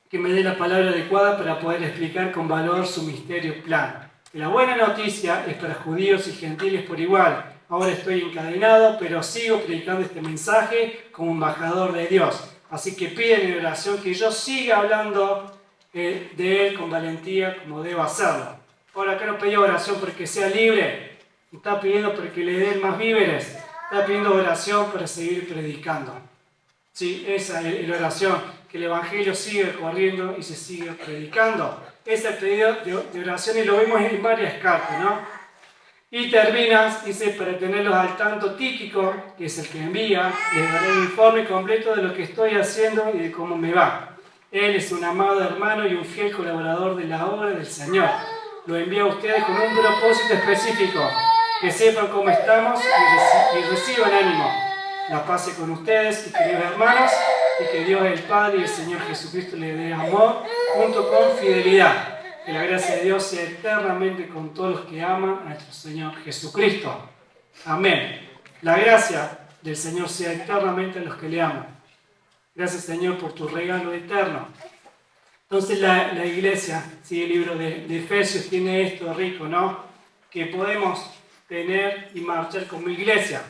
que me dé la palabra adecuada para poder explicar con valor su misterio plan. La buena noticia es para judíos y gentiles por igual. Ahora estoy encadenado, pero sigo predicando este mensaje como embajador de Dios. Así que piden en oración que yo siga hablando de Él con valentía como debo hacerlo. Ahora acá no pedí oración porque sea libre. Está pidiendo porque le den más víveres. Está pidiendo oración para seguir predicando. Sí, esa es la oración. Que el Evangelio siga corriendo y se siga predicando. Ese es el pedido de oración y lo vemos en varias cartas, ¿no? Y terminas, dice, para tenerlos al tanto, Tíquico, que es el que envía, les daré un informe completo de lo que estoy haciendo y de cómo me va. Él es un amado hermano y un fiel colaborador de la obra del Señor. Lo envía a ustedes con un propósito específico, que sepan cómo estamos y reciban ánimo. La paz sea con ustedes y queridos hermanos, y que Dios el Padre y el Señor Jesucristo le dé amor junto con fidelidad. Que la gracia de Dios sea eternamente con todos los que aman a nuestro Señor Jesucristo. Amén. La gracia del Señor sea eternamente a los que le aman. Gracias, Señor, por tu regalo eterno. Entonces la iglesia, ¿sí? El libro de Efesios tiene esto rico, ¿no? Que podemos tener y marchar como iglesia.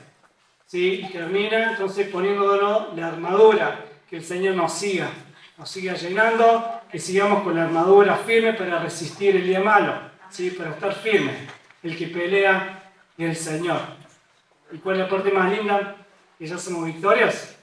¿Sí? Y termina entonces poniéndonos la armadura, que el Señor nos siga nos siga llenando, que sigamos con la armadura firme para resistir el día malo, ¿sí? Para estar firme. El que pelea es el Señor. ¿Y cuál es la parte más linda? Que ya somos victorias.